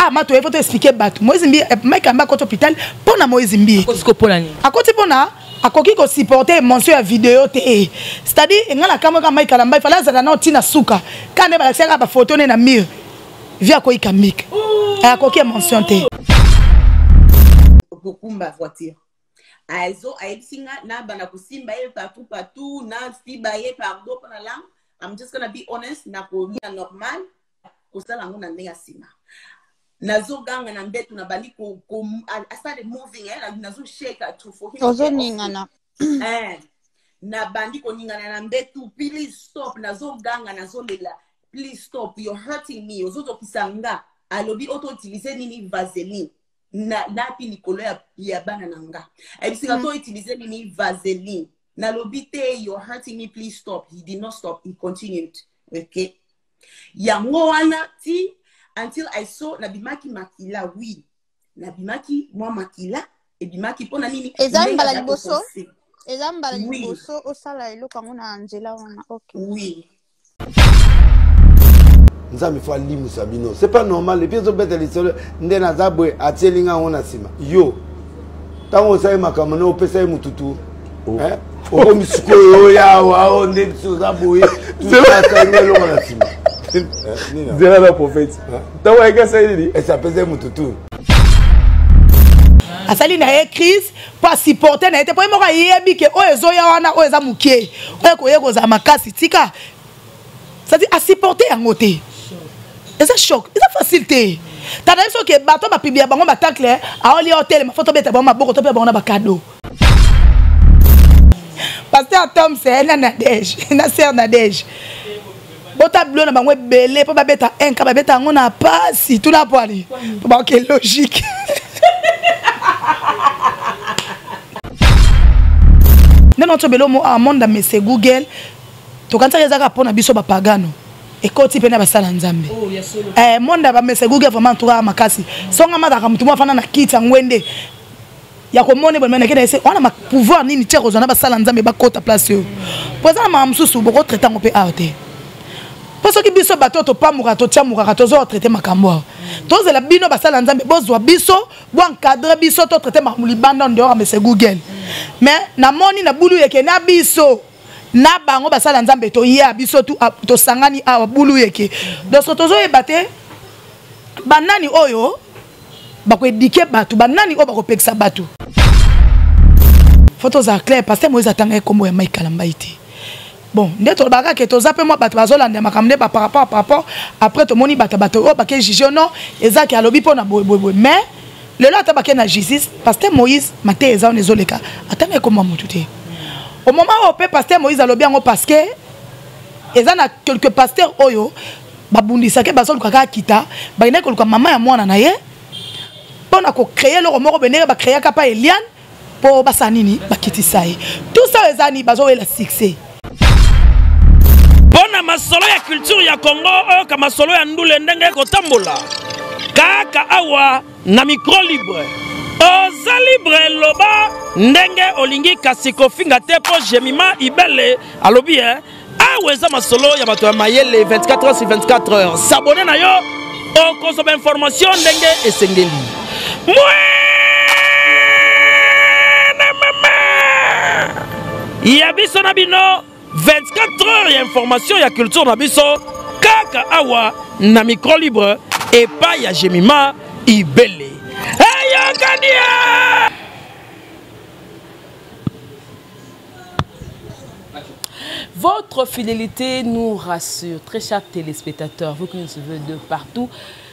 ah mato il faut expliquer bato Moïse Mbi Mike amba ko hôpital pona Moïse Mbi akoti pona akoki ko supporter mention ya vidéo te c'est-à-dire ngala kama ka Mike Alamba il fallait ça na tina suka kane ba seka ba photo ne na mur via ko ikamik akoki mention te beaucoup ma voiture aizo aibsinga na bana kusimba ye partout na siba ye pardon pour la langue. I'm just gonna be honest na ko normal ko sala ngona ndenge sima nazo ganga na mbetu na bali ko I started moving nazo shake to for him ozo ningana na bandi ko ningana na mbetu please stop nazo ganga nazo lela please stop you're hurting me ozo to kisanga alobi auto utiliser nini vaseline na pili kolo ya bana nanga ebisika to utiliser nini vaseline na lobite you're hurting me please stop. He did not stop, he continued. Okay, yango wana ti until I saw nabimaki makila oui nabimaki moi makila e bimaki pona nini ezambala liboso osala elo kango na Angela wana. Okay, oui nzambe fa limu sabino c'est pas normal les pieds sont bêtes les sols ndena zabwe atielinga ona sima yo tango sai makamano opesa mututu o misuko yo ya wa o ndetsu zabwe tout ça ça ngelo ona sima zera la prophète tango eka sai et ça pesa mututu asali na ye crise pour supporter na ete pour mo ka yebi ke o ezoya wana o eza mukie o ko yeko za makasi tika ça dit à supporter yango te. Et c'est choc, c'est facilité. T'as dit que bateau va publier bango batacle à oli hôtel ma photo bête bon ma beaucoup to pe bon na cadeau. Pasteur Tom c'est Nadège, na sœur Nadège. Bota bleu na bango belé po ba beta un ka ba beta ngona pas si tout la poali. Po ba que logique. Non to belo mo a monde mais c'est Google. To quand ça ezaka pona biso ba pagano. Et quand tu pena basala nzambe monda ba mese Google vraiment toura makasi songa mata ka mutuma fana na kita ngwende ya ko mone bonne na ese on a ma pouvoir nini tcheko zona basala nzambe ba kota place yo poza ma msusu boko traiter ngopé arte parce que biso bato to pamuka to tiamuka to zo traiter makambo to zela bino basala nzambe bozwa biso bo encadrer biso to traiter makuli banda ndoro mese Google mais na moni na bulu yeke na biso na bango basala nzambe to ya biso to sangani awa bulu yeke donc tozo ebate banani oyo bako éduquer batu banani oyo bako pekisa batu photos à clair parce que moi atanga kombo ya Mike Alamba ite bon ndeto baka ke to zape moi batu bazolanda makamde ba par rapport après to moni bata bato o bake juge non ezaki alobi pona boy mais le lot tabake na justice parce que Moïse maté eza on ezoleka atanga kombo mutu te. Au moment où le pasteur Moïse a lobby parce que il y a quelques pasteurs oyo babundisa ke bazol kaka kita ba ina ko maman ya mwana na ye pona ko créer le romoro benere ba créer kapa Eliane pour basanini ba kitisa ye tout ça ezani bazo la succès pona masolo ya culture ya Congo ka masolo ya ndule ndenge ko tambola kaka awa na micro libre oza libre loba ndenge olingi kasiko finga te po Jemima Ibele alobi aweza masolo ya bato ya mayele 24 heures sur 24 heures s'abonner na yo o consomme information ndenge esengeli ya biso na bino 24 heures ya information ya culture na biso kaka awa na micro libre et pas ya Jemima Ibele. Votre fidélité nous rassure, très chers téléspectateurs, vous qui nous suivez de partout.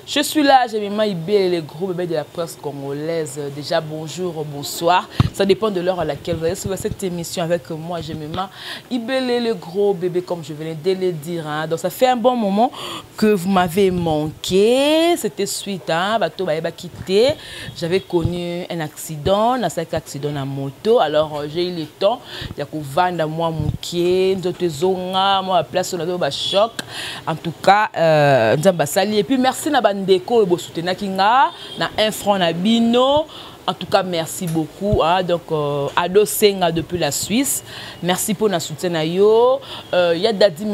Je suis là, Jemima Ibele, les gros bébés de la presse congolaise. Déjà, bonjour, bonsoir. Ça dépend de l'heure à laquelle vous allez suivre cette émission avec moi, Jemima Ibele, le gros bébé, comme je venais de le dire. Hein. Donc, ça fait un bon moment que vous m'avez manqué. C'était suite à bateau Baeba quitté. J'avais connu un accident, un accident à moto. Alors, j'ai eu le temps. Il y a vendre moi mon pied, moi place sur le choc. En tout cas, et puis merci na ndeko ebo soutenaki nga na 1 franc na bino En tout cas, merci beaucoup. Hein. Donc, Ado Senga depuis la Suisse. Merci pour notre soutien. Il y a Dadi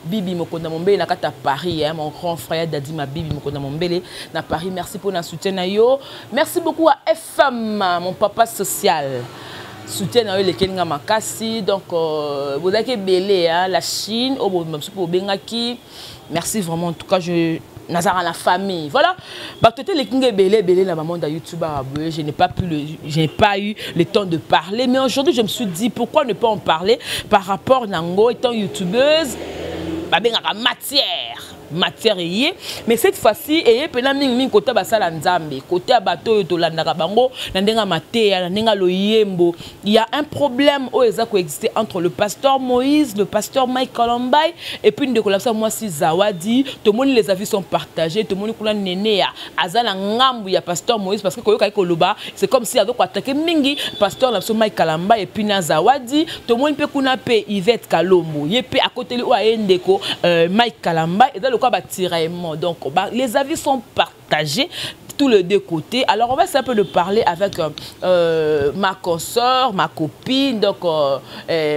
Bibi Mokonda Mombele na kata Paris. Hein. Mon grand frère Dadi Bibi Mokonda Mombele na Paris. Merci pour notre soutien. Merci beaucoup à FM, mon papa social. Soutien à les Keninga Makasi. Donc, vous avez belé, hein, la Chine, au Bengaki. Merci vraiment. En tout cas, Nazara la famille. Voilà. Bah, tout les Kinga belé la maman de YouTube. Je n'ai pas eu le temps de parler. Mais aujourd'hui, je me suis dit pourquoi ne pas en parler par rapport à Nango étant youtubeuse. Bah, matière mais cette fois-ci et pena ming côté basala nzambe côté bateau to landaka bango na ndenga matea na ndenga loyembo. Il y a un problème où ça coexistait entre le pasteur Moïse, le pasteur Mike Kalambay et puis de collapse moi si Zawadi. Tout le monde les avis sont partagés, tout le monde kula nene azala ngambu ya pasteur Moïse parce que koyoka koloba c'est comme si avec attaquer mingi pasteur la Mike Kalambay et puis na Zawadi. Tout le monde peut kuna pe Yvette Kalombo yepe à côté lui aendeko Mike Kalambay et dans tiraillement. Donc les avis sont partagés tous les deux côtés. Alors on va essayer un peu de parler avec ma consoeur, ma copine. Donc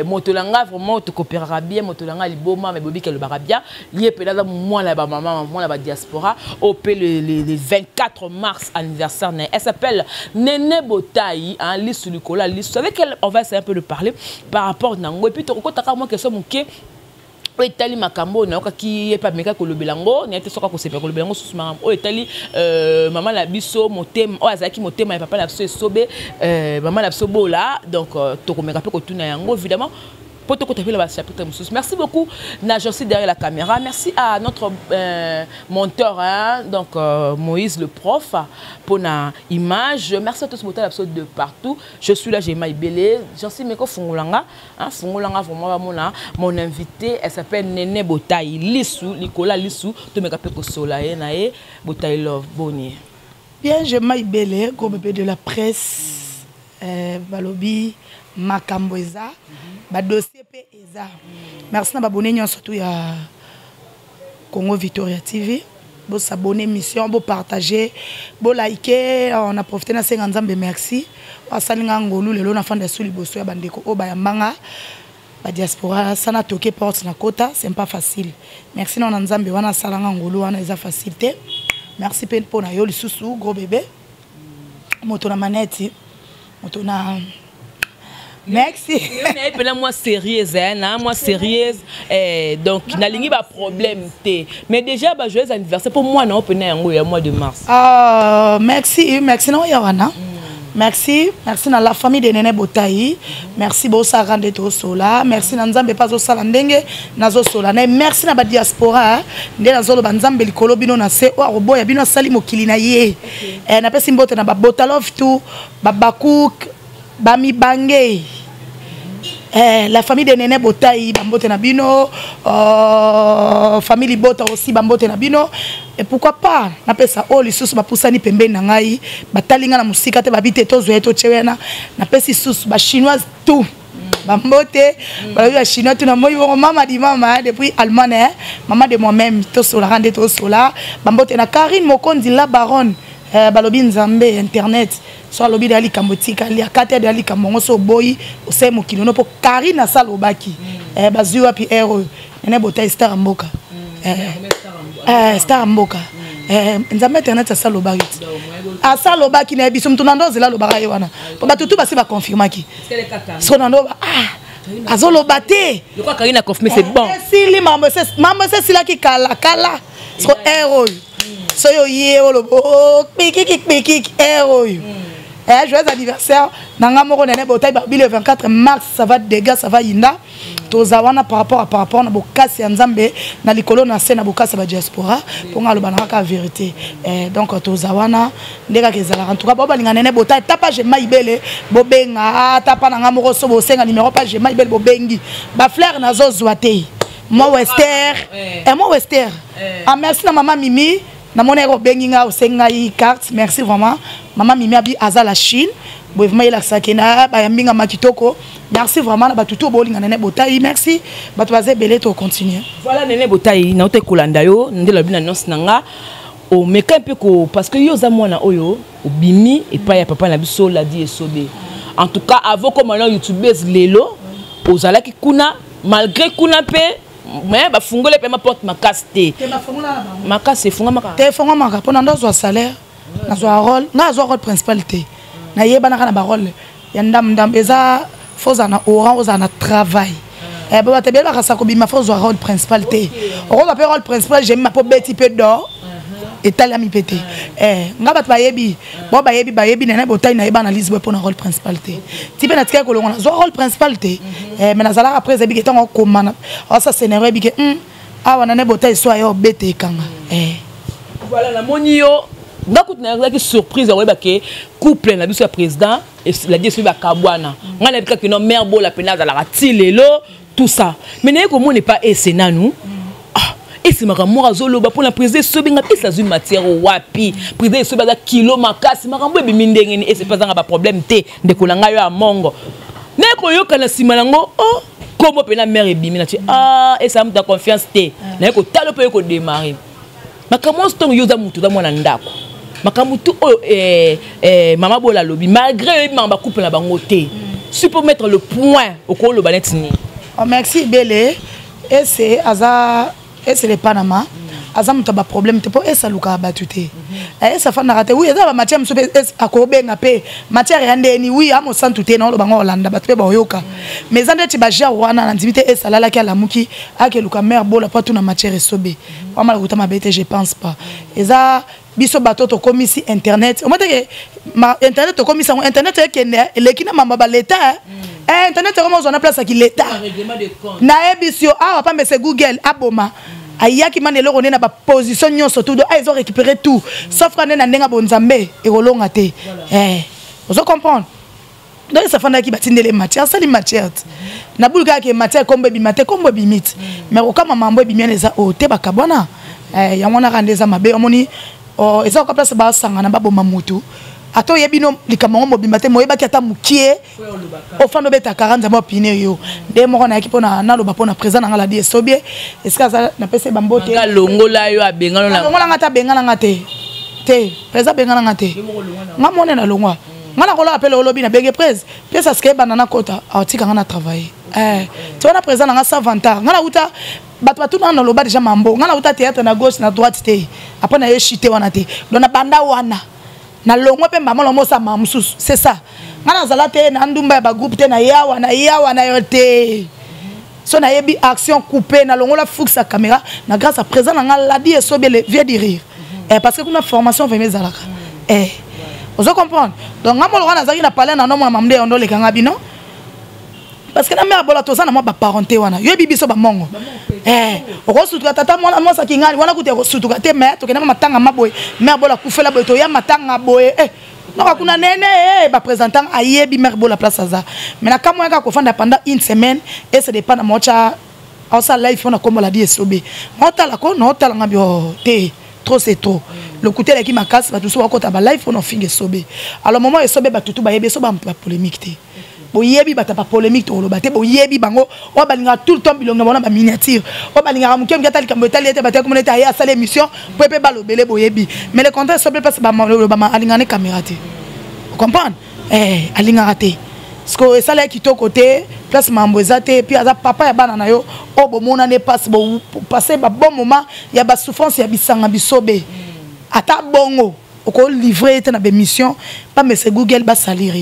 Motolanga vraiment te coopérera bien. Motolanga liboma mais bobi qu'elle bara bien. Lié peut-être moi la maman, moi la diaspora. Au le 24 mars anniversaire. Elle s'appelle Néné Botaï. Hein, liste Nicolas, liste avec elle. On va essayer un peu de parler par rapport à Nango. Et puis tu as moi question mon etali makambo na qui est pas meka ko lobelango na soka ko sepa ko lobelango susuma o etali maman la biso motema o azaki motema papa la biso sobe maman la biso bola donc to ko meka pe ko tuna yango évidemment. Merci beaucoup, Najosi derrière la caméra. Merci à notre monteur, hein, donc Moïse le prof, pour la image. Merci à tous de partout. Je suis là, j'ai Maïbélé. J'en suis Meko Fungulanga. Fungulanga, vraiment, mon invité, elle s'appelle Néné Botaï. Lissou, Nicolas Lissou, de Megapeko Solae, Nae, Botaï Love, Boni. Bien, j'ai Maïbélé, gros bébé de la presse, Balobi, Makamboeza. Dossier PESA. Merci à abonner surtout à Congo Victoria TV. Vous s'abonner mission, vous partager, vous liker. On a profité de 50 ans. Merci. On a salinga ngolu le long afin de sous liboso ya bandeko o bayambanga ba diaspora ça n'a toqué porte na kota c'est pas facile. Merci non nzambe wana salanga ngolu wana eza facilité. Merci pen pour na yo lisusu gros bébé. Moto na manette. Moto na merci. Moi sérieuse, hein, moi sérieuse. Donc, il n'y a pas de problème. Mais déjà, joyeux anniversaire pour moi, non, au mois de mars. Merci, merci, non, Yawana. Merci, merci à la famille de Néné Botaï. Merci beaucoup, ça rend de sola. Merci à Nzambe pas au salandenge, nazo sola. Merci à la diaspora. Ndé nazo lo Nzambe likolo bino na se o robo ya bino sali mokili na ye. Na pesi mbote na ba botalov tout, babakouk. Bami Bangé, la famille de Néné Botaï, Bambote Nabino, famille Bota aussi, Bambote Nabino. Et pourquoi pas, n'appelle ça, oh, les sous, Poussani Pembe Nangaï, Batalinga la musique, Babite Tozo et Tochena, n'appelle si sous, chinoise tout. Bambote, la chinoise, tout le monde, maman dit maman, depuis Allemagne, maman de moi-même, Tosola, Rande Tosola, Bambote na Karine Mokondi, la baronne. Balobi Nzambe internet soit lobby dali kambotika li akate dali kamongo so boy ose mokilo no po Karina salobaki bazuwa pi ero Néné Botaï star mboka star mboka Nzambe internet salobaki salobaki na biso mtu nando zela lobaka yewana po batutu basi ba confirmaki so nando azolo baté je crois Karina confirmé c'est bon si li mambo c'est sila ki kala so ero so yo ye olobo pikik héros joyeux anniversaire nanga moko Néné Botaï le 24 mars ça va dégâts ça va yinda tozawana par rapport na bokasi ya Nzambe na likolo na scène na bokasi ba diaspora pour ngaloba na ka vérité donc tozawana ndeka kezala en tout cas balinga Néné Botaï tapa je maibele bobenga tapa nanga moko so bosenga numéro pas je maibele bobengi ba fleur na zo zwate moi Wester moi Wester merci na maman Mimi na mona ko benginga osenga yi carte merci vraiment maman Mimi abi aza la Chine boevma ila sakena ba yambinga makitoko merci vraiment na batuto bolinga Néné Botaï merci batu baze belé to continuer voilà Néné Botaï na ote kolanda yo ndela bina annonce nanga Oh, mais quand peu parce que yo za mwana oyo obimi et pas ya papa na biso la di esobe. En tout cas, avant comme alors youtubeuse lelo ozala ki kuna malgré kuna pe mais ba fungole pe ma porte ma caste. Ma casse funga maka. Te funga maka pona ndo zo salaire na zo rôle, na zo rôle principalité. Na yeba na kana ba rôle. Ya ndam eza foza na orange oza na travail. Eh ba te bela ka sa ko bima foza rôle principalité. Rôle pa rôle principal, j'aime ma po beti peu d'or. Et tal ami pété nga bat bayebi bo bayebi nena botai na yeba analyse pour un rôle principalité type na tika ko longa zo rôle principalité mais na zala après zebi ke tango komana ça scénario bi ke awa na ne botai so ayo bete kanga voilà la monio ngakut na ki surprise wa ba ke couple na biso ya président et la dit sur ba kabwana nga na bika que non mère bo la pena za la tilelo tout ça mais ne ko mon n'est pas essena nous. Et c'est ma mort zoloba pour la président sobenga pesa une matière wapi président sobenga kilo makasi makambo ebimindengeni et c'est pas un problème té de kolanga yo a mongo ne ko yo kana simalango oh comment pena mère ebimi na tu et ça me da confiance té na ko talo pe ko démarrer makambo stong yo za mutu da mwana ndako makambo tu mama bola lobi malgré mamba couple na bango té si pour mettre le point au ko lo banetini oh merci Bélé et c'est aza et c'est le Panama azam taba problème te pour esa luka batute et ça fa na raté oui eza ba matière mso a ko benga pe matière yande ni oui amo santute na lo bango Hollanda batube ba yoka mais ande ti ba ja wana na ndimite esa lala ki ala muki ake luka mère bola pas tout na matière sobe wa mala kutama bete je pense pas eza biso bato to komisi internet o mate ke internet to komisa internet ekende lekina mamba ba l'état internet comment on a place qui l'état na ebisio awa pa mbese Google aboma ayaki manelo rone na ba position nyonso tout do ils ont récupéré tout sauf quand na ndenga bonzambe e rolonga te vous comprendre donc ça fanda ki batindele matière ça les matière na bulga ki matière comme bi matière comme bi mit mais okama mambo bi mieneza o te bakabona ya mona kandeza mabe omoni o eza ko place ba sangana ba boma mutu ato yebino likamongo mobimate moyeba ki ata mukie ofando beta 40 mo pine yo de mo na ekipo na loba pona président na la die sobie est-ce que ça na pese bambote nga longola yo abengana na longola ngata bengana ngate te président bengana ngate nga mone na longwa nga na kola appelle olobi na benge presse pesa ske banana kota atika nga na travailler tu na président nga 120 nga na uta batu na loba déjà mambo nga na uta théâtre na gauche na droite te après na yeshite wana te dona banda wana na longo pe mama lomo sa mamsusu c'est ça ngana zala te na ndumba ba groupe te na yawa na yote so na yebi action coupée na longo la fixe sa caméra na grâce à présent na la di esobe le vient de rire parce que kuna formation fait mes alaka vous comprenez donc ngamolo kana zaki na parler na nomo na mamde ondo le kanga bino parce que na mère bola to ça na moi ba parenté wana yo bibiso ba mongo oko sutuka tata mwana mosa kingani wana kute sutuka te mais to kena matanga maboy mère bola kufela boy to ya matanga boy non kuna nene ba présentant ayebi mère bola place ça mais na kama yaka ko fanda pendant une semaine et ça dépend na mocha au ça live on a comme la dit sobe mota la ko no tala ngabi te trop c'est trop le côté là qui m'a casse ba tout so ko ta ba live on finge sobe alors moment et sobe ba tutu ba yebe so ba polémique te boyebi bata pa polémique to lobate boyebi bango o balinga tout le temps bilonga bona ba miniature o balinga mukem ngata likambo etali bata comme neta ya sala émission pepe balobele boyebi mais le contraire sobe passe ba alinga ne caméra te vous comprenez alinga raté parce que ça là qui to côté place mambo ezate puis aza papa ya bana na yo o bomona ne passe bo passer ba bon moment ya ba souffrance ya bisanga bisobe ata bongo ko livrer na ba mission pas mais c'est Google ba salir.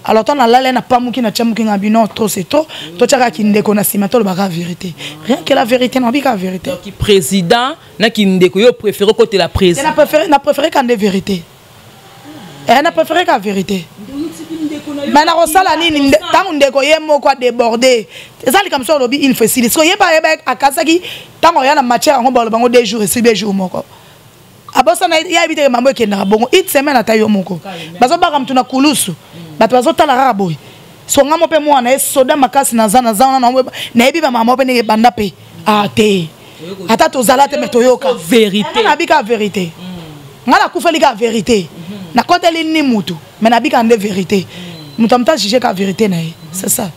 Alors ton la n'a pas mouki na tchamuki ngabino trop c'est trop to tchaka ki ndeko na sima to le baka vérité rien que la vérité n'a pas vérité donc président na ki ndeko yo préféré côté la président na préféré quand des vérités n'a préféré qu'à vérité mais na rosala nini tant ndeko yemo quoi déborder ça comme ça lobi il facile so yeba akasaki tant ya na matière ngo bango 2 jours et 6 jours moko abosa na ya ebite mambo ekenda bongo it semaine atayo moko bazo baka mtu na kulusu bato bazo tala rara boy songa mo pe mwana soda makasi na zana na ebi ba mama pe ne banda pe te ata to zala te metoyoka vérité na bika vérité ngala kufeli ka vérité na koteli ni mutu mais na bika nde vérité mutu amta juger ka vérité na c'est ça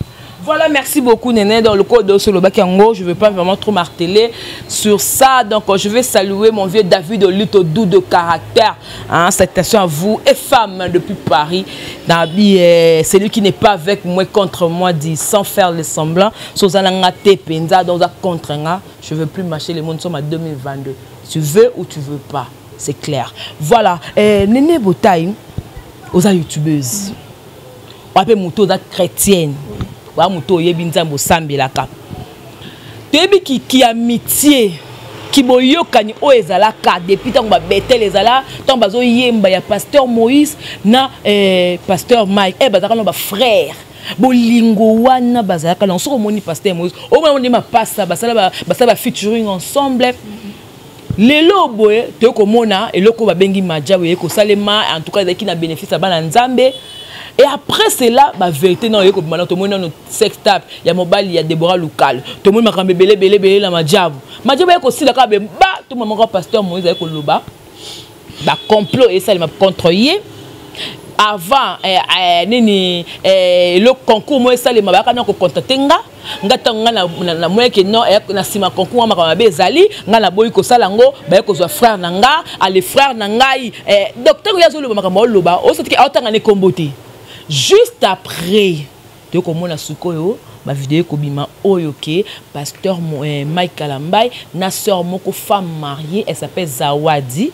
Voilà, merci beaucoup Néné. Dans le code de Soloba Kango, je ne veux pas vraiment trop marteler sur ça. Donc, je vais saluer mon vieux David de lutte doux de caractère. Hein, salutations à vous et femmes depuis Paris. C'est lui qui n'est pas avec moi, contre moi, dit sans faire les semblants. Je ne veux plus marcher les mondes sommes à 2022. Tu veux ou tu veux pas, c'est clair. Voilà, Néné Botaï, aux youtubeuses. On appelle moto chrétienne. Wa muto yebi nzambo sambelaka tebi ki amitié ki boyokani o ezalaka depuis tant ba betel ezala tant bazo yemba ya pasteur Moïse na pasteur Mike bazaka no ba frère bolingo wana bazaka na soko moni pasteur Moïse o moni ma passa basala ba featuring ensemble lelo boye te ko mona eloko ba bengi majawe ko salema en tout cas ezaki na bénéfice à bana nzambe. Et après cela, la vérité, non, tout le monde a un sex tape, il y a mobile, il y a Déborah local. Tout le monde a belé la madjab. Madjab est aussi la cabe, tout le monde a pasteur Moïse avec le bas. Bah complot et ça il m'a contrôlé. Avant le concours moi ça les m'a kana ko contacter ngata na moi que non na sima concours ma bezali ngana boy ko salango ba ko zo frère nanga ali frère nangai docteur ya zo le makambo loba o sotiki autanga ne kombote. Juste après, tu comme la sukoyo, ma vidéo kobima oyoke, pasteur Mike Kalambay, na sœur moko femme mariée, elle s'appelle Zawadi.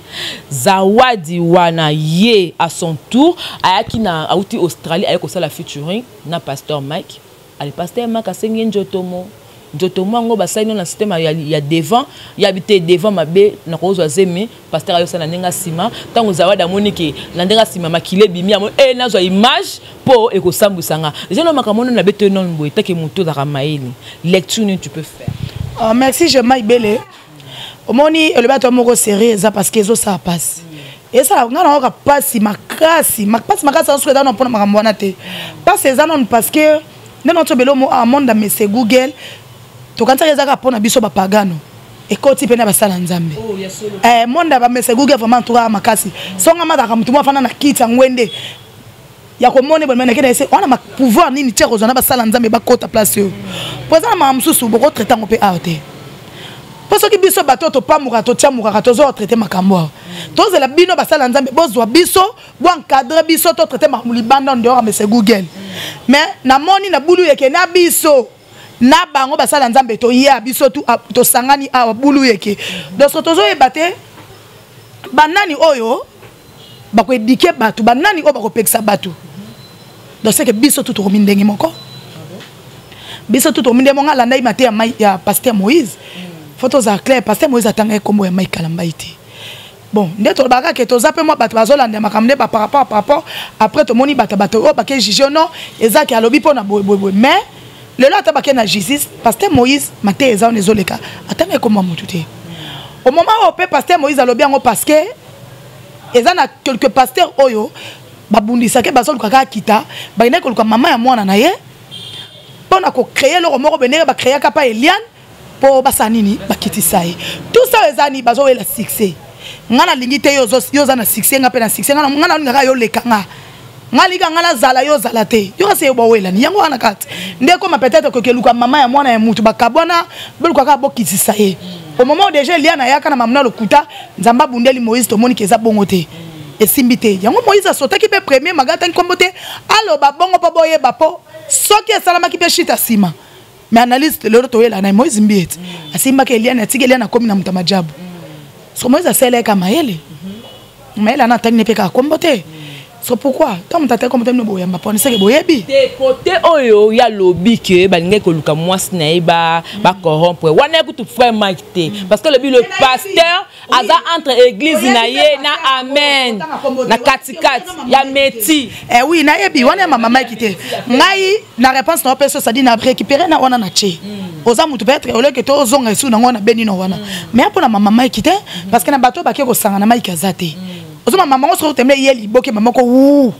Zawadi wana ye à son tour, ayaki na auti Australie, ayako ça la featuring na pasteur Mike. Ali pasteur Mike a sengi njotomo. Njotomo ngo basaino na système ya devant, ya habité devant mabe na kozo azeme, pasteur ayo sana nenga sima, tango Zawadi amoniki na ndenga sima makile bimi amo nazo image po eko sambusanga. Je no makamono na bete non boy take moto za kamaeli. Lecture tu peux faire. Merci je maibele. Omoni le bato moko sérieux ça parce que ça passe. Et ça ngana ka passe makasi on se dans pona makambo na te. Parce que ça non parce que notre belo mo monde mais Google to kanta ezaka pona biso ba pagano e koti pena basala nzambe monde ba mese Google vraiment to makasi songa madaka mtu mafana na kita ngwende ya komone bon mena kena ese on a pouvoir nini tcheko zona basala nzambe ba kota place yo poza ma msusu boko traiter ngopé arte parce que biso bato to pamuka to tchamuka to zo traiter makambo to zela bino basala nzambe bozwa biso bo encadrer biso to traiter makuli banda ndoro mese Google mais na moni na bulu yeke na biso na bango basala nzambe to ya biso to sangani awa bulu yeke donc tozo ebate banani oyo bako éduquer batu banani oyo bako pekisa batu donc c'est que biso tout to mindenge moko biso tout to mindenge monga landa imate ya pasteur Moïse photos à clair pasteur Moïse atanga kombo ya Mike Kalambay te bon ndeto baka ke to zape moi batu bazolanda makamde ba par rapport après to moni bata o bake jige non ezaki alobi pona boy mais le lot tabake na justice pasteur Moïse mate eza on ezoleka atanga kombo mutu te au moment où pasteur Moïse alobi ngo parce que eza na quelques pasteurs oyo babundisa ke bazoluka ka kita ba ina ko mama ya mwana na ye pona ko créer le moko benere ba créer kapa Eliane po basanini bakitisa ye tout ça ezani bazo la succès ngana lingite yo za na succès ngape na succès ngana ngaka yo lekanga ngalika ngala zala yo zala te yo se yo bawela ni yango wana kati ndeko ma peut-être que keluka mama ya mwana ya mutu bakabona beluka ka bokitisa ye au moment où déjà Eliane ayaka na mamna lokuta nzamba bundeli Moïse to moni keza bongote et simbité yango Moïse a sauté qui peut premier magata nkombote allo ba bongo pa boye ba po soki salama ki pe shita sima mais analyste le to yela na Moïse mbiet asimba ke Eliane atike Eliane akomi na mutamajabu so Moïse a sele ka mayele mayele na tani pe ka kombote. C'est pourquoi tant que comme tu me boyamba pour ne sais que boyebi des côtés oyo ya lobby que balinga ko luka mwasi na iba ba corrompre wana ko tu frère Mike te parce que le pasteur aza entre église na ye na amen na katikati ya meti oui na yebi wana mama Mike te ngai na réponse na personne ça dit na récupérer na wana na che oza mutu peut-être ole que to zonga su na ngona beni no wana mais pour na mama Mike te parce que na bato ba ke ko sanga na Mike azate ozoma maman so tembe yeli boke maman ko wu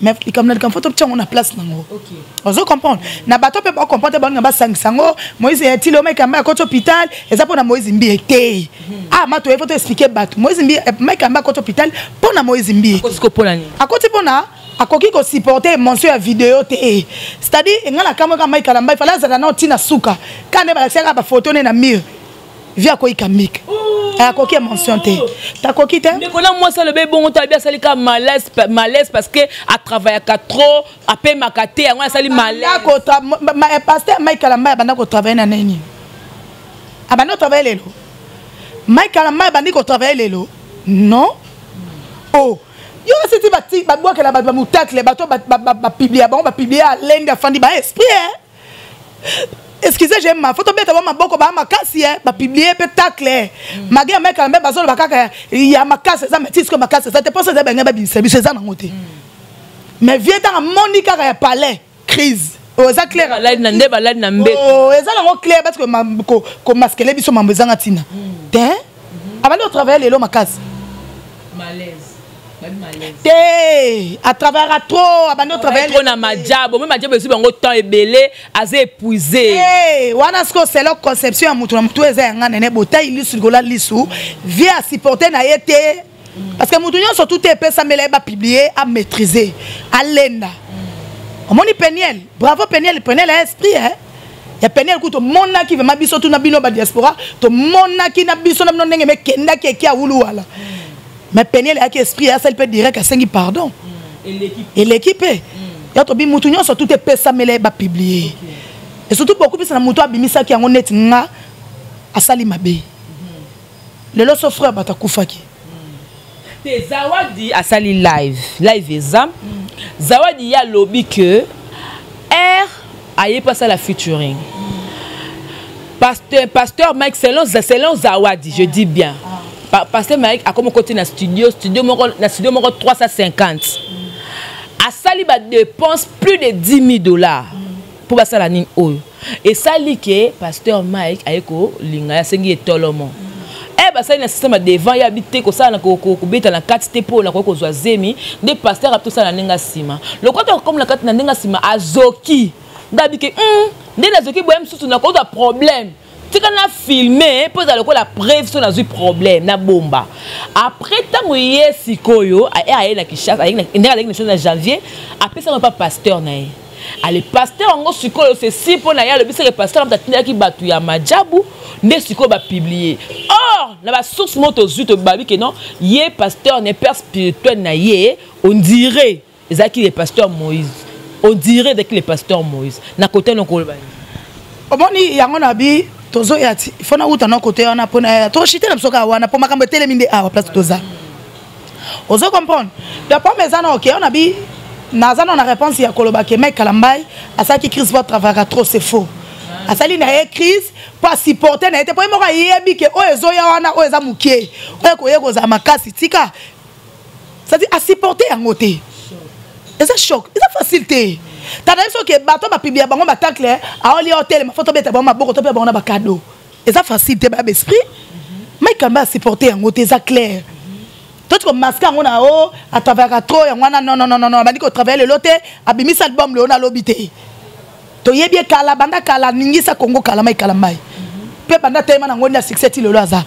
mais comme na comme photo on a place nango. OK. Vous comprendre. Na bato peut pas comprendre ba ngamba sangisango Moïse est il mec à côté hôpital et ça pour na Moïse Mbi été. Ah ma to faut expliquer bato. Moïse Mbi mec à côté hôpital pour na Moïse Mbi. À côté pour na a koki ko supporter mention à vidéo te. C'est-à-dire ngala kamera Mike Kalamba il fallait ça na tina suka. Quand ne ba senga ba photo na mur. Via ko ikamik. A koki mention te. Ta koki te. Mais quand moi ça le bé bon tu bien ça les malaise parce que à travailler à trop à payer makate ngwa ça li malaise. Pasteur Mike Kalamba banda ko travailler na nini. Abanda travailler lelo. Mike Kalamba bandi ko travailler lelo. Non. Oh. Yo c'est ti ba bois que la ba mutacle les bateaux ba publier bon ba publier à l'ende fandi ba esprit excusez j'aime ma photo bête ma boko ba ma kasi ba publier petacle magia mec Kalamba ba zo ba kaka ya ma kasi ça mais tisco ma kasi ça te pense ça ba ngaba bi service ça na ngote mais viens dans Monica ya palais crise oh ça clair la na ndeba la na mbé oh ça na clair parce que ma ko masquer biso ma mbezanga tina hein avant de travailler les lo ma kasi malaise. À travers à trop, abandon travail. Trop na majabo, même majabo aussi bango temps ébélé, assez épuisé. Wana sko c'est leur conception à mutu na mutu eza nga nene bota ilisu gola lisu via supporter na été parce que mutu nyon surtout te pesa mele ba publier à maîtriser à lenda. Omoni Peniel, bravo Peniel, prenez l'esprit hein. Ya Peniel kuto mona ki vema biso tu na bino ba diaspora, to mona ki na biso na bino ndenge me kenda ki a wulu wala. Mais Peniel a qui esprit à celle peut dire qu'à 5 pardon. Et l'équipe. Il y a tobi mutunyo surtout te pesa mele ba publier. Et surtout beaucoup plus na muto abimisa ki yango net nga asali mabe. Le lo so frère batakufaki. Te Zawadi asali live exam. Zawadi ya lobby que R aye pas ça la featuring. Pasteur Mike selon Zawadi, je dis bien. Pasteur Mike a comme côté na studio mon 350. A sali ba dépense plus de $10,000 pour passer la ligne haut. Et ça li que Pasteur Mike ayeko linga ya sengi etolomo. Eh ba ça na système devant ya habité ko ça na ko beta na 4 pour na ko zo zemi de pasteur a tout ça na ninga sima. Le côté comme la 4 na ninga sima azoki. Ndabi que ndé na zoki boyem susu na ko da problème. Si on a filmé, pose à la preuve sur un problème, na bomba. Après, tant que si koyo, aïe na Kinshasa, aïe na janvier, après ça on pas pasteur na. Le pasteur en gros si koyo c'est si pour na ya le bise le pasteur on t'a qui batu ya majabu, ne si koyo ba publier. Or, na ba source moto zut babi que non, yé pasteur n'est père spirituel na yé, on dirait ezaki le pasteur Moïse. On dirait que le pasteur Moïse. Na côté non ko ba. Omoni yango na bi tozo yati fona uta na côté on a pona to chité na soka wana po makambe teleminde a place toza ozo comprendre d'après mes ana OK on a bi nazana na réponse ya koloba ke Mike Kalamba asaki crise va travailler trop c'est faux asali na crise pas supporter na été po mo ka yebi ke o ezo ya wana o eza mukie o ko yeko za makasi tika ça dit à supporter en côté et ça choc et ça facilité. T'as dit que bateau va publier bango batacle a oli hôtel ma photo beta bango boko to pe bango ba cadeau et ça facilité ba esprit mais quand même supporter en côté ça clair tout comme masque on a o à travers trop ya wana non ba dit ko travailler le loté abimisa album le on a lobité to yebie kala banda kala ningisa Congo kala mai kala mai pe banda tema na ngoni ya succès ti le loza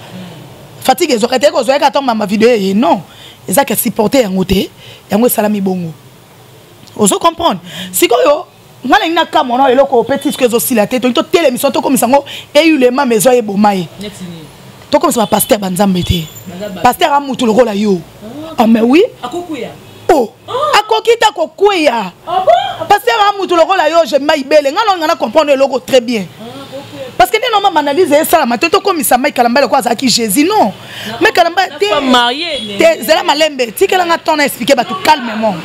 fatigue zo kete ko zo ka tomba ma vidéo et non et ça que supporter en côté yango salami bongo. Oso comprendre si koyo ngala ina kama na eloko petit que zo silaté to tele mission to comme sango et eu les ma maison e bomaye to comme ça pasteur banzambe te pasteur amutu le rôle yo ah mais oui akokuya oh akokita kokuya ah bon pasteur amutu le rôle yo je maibele ngala ngana comprendre le logo très bien parce que non ma analyse ça la matin to comme ça Mike Kalamba quoi ça qui Jésus non mais Kalamba te marié te zela malembe tikela nga ton expliquer ba tout calmement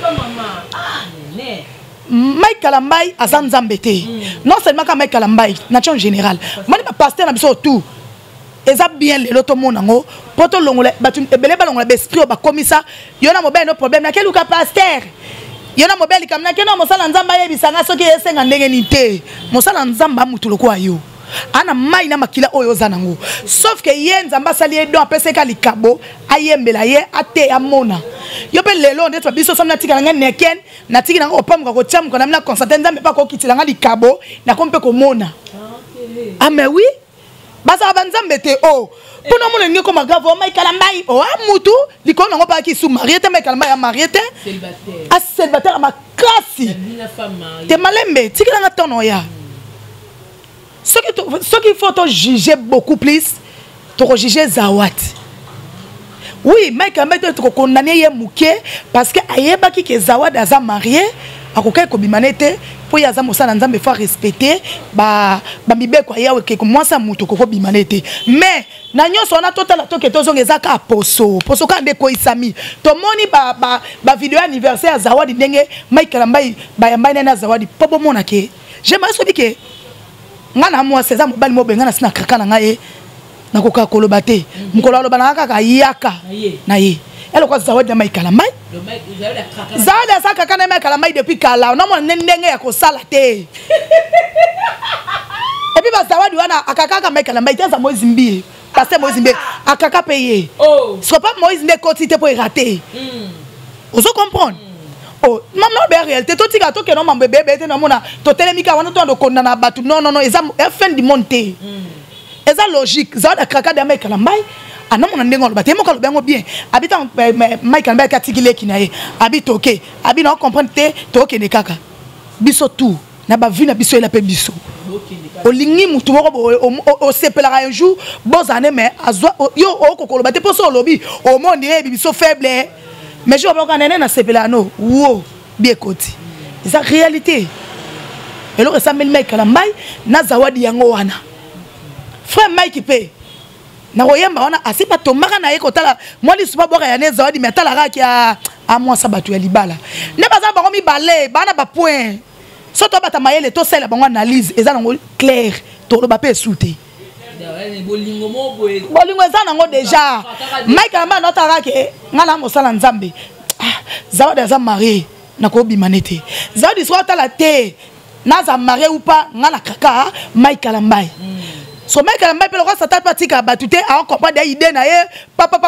Mike Kalamba azanzambete non seulement quand Mike Kalamba nation générale mani ba pasteur na biso tout eza bien le loto monango poto longole batu ebele balongola besprit ba komisa yona mobile no problème na keluka pasteur yona mobile kamna keno mosala nzamba yebisanga soki esenga ndenge nite mosala nzamba mutu lokwa yo ana mai na makila oyo zanango sauf que ye nzamba sali edon apeseka likabo ayembela ye ate amona yo pe lelo ndetwa biso somna tika nga neken na tiki nga opamuka ko tiamu kana na constater nzambe pa ko kitila nga likabo na kompe ko mona ah mais oui basa banzambe te oh pono mo ngi ko magavo mai kalambai oh amutu likona ngo pa ki sous marié te mai kalambai ya marié te célibataire ah célibataire ma classe te malembe tika nga tono ya ce qu'il faut te juger beaucoup plus to juger Zawad. Oui, mais quand même tu condamné ye muke parce que ayeba ki ke Zawad aza marié akokai ko bimanete pour yaza mosala nzambe faut respecter ba mibe kwa yawe ke moi ça muto ko bimanete mais na nyonso na total to ke tozonga ezaka poso ka ndeko isami to moni ba vidéo anniversaire ya Zawad ndenge Michael Mbai ba yambai na Zawad popo mona ke j'aimerais so que ngana moi c'est ça mobali mo benga na sina kaka na ngaye na koka koloba te mukolo aloba na kaka yaka na ye elle quoi Zawad na Michael Mbai Zawad sa kaka na Michael Mbai depuis kala na mo ndenge ya ko sala te et puis ba Zawad wana akaka ka Michael Mbai te za Moïse Mbi parce que Moïse Mbi akaka payer oh c'est pas Moïse Mbi quantité pour rater vous comprendre oh maman be réalité to tika to ke no mambe bebe te na mona to telemika wana to ndo kondana batu non eza fin du monter eza logique za da kraka de Michael Mbai anamona ndengo ba te mo kalo bengo bien habita Michael Mbai katikile kinaye habita OK abi na comprendre te to OK ne kaka biso tout na ba vu na biso ela pe biso olingi mutu moko o sepelaka un jour bozane mais azwa yo okokolo ba te poso lobi o monde biso faible mais je vois qu'on na sepelano wo bien côté c'est réalité et là ça mel Michael Mbai na Zawadi yango wana frère Mike pe na oyemba wana asipa tomaka na ye kotala moi li suba boka ya ne Zawadi mais tala raki a moi sabatu ya libala ne baza bango mi balé bana ba point soto bata mayele to sela bango analyse eza nango clair to lo ba pe souté bolingo eza nango déjà Michael Mbai notara ke ngana mosala nzambe Zawadi aza marié na ko bimanete Zawadi soit tala te naza marié ou pas ngana kaka Michael Mbai so Michael Mbai pelo sa tata patika batute a comprendre des idées na ye papa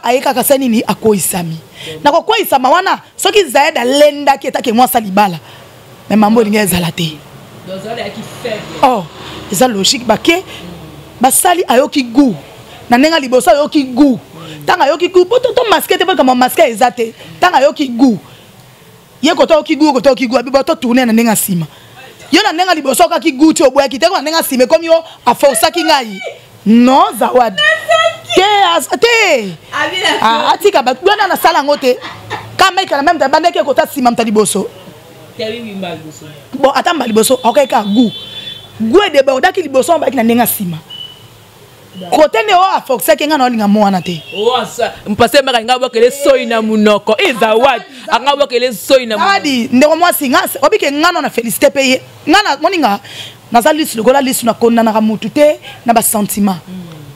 ayeka ka sanini akoisami na ko koisama wana soki Zawadi alenda ki etake moi salibala mais mambo linga ezala te oh eza logique baké basali ayoki goût na nenga liboso ayoki goût tanga ayoki goût poto to masquer te comme masquer ezate tanga ayoki goût ye ko to ki goût abi boto tourner na nenga sima yo na nenga liboso ka ki goût ti oboya ki te ko na nenga sima comme yo a força ki ngai non Zawadi te atika ba bana na sala ngote ka mai kana même ta bande ke ko ta sima mta liboso bon atamba liboso okay ka goût de ba odaki liboso ba ki na nenga sima côté ne o a forcer ke ngana olinga mwana te o sa mpase maka ngaba kele soyi na munoko Zawadi ngaba kele soyi na munoko adi ndeko mwasi ngase obike ngana na féliciter payer ngana moninga naza liste lokola liste na konna na mutu te na ba sentiment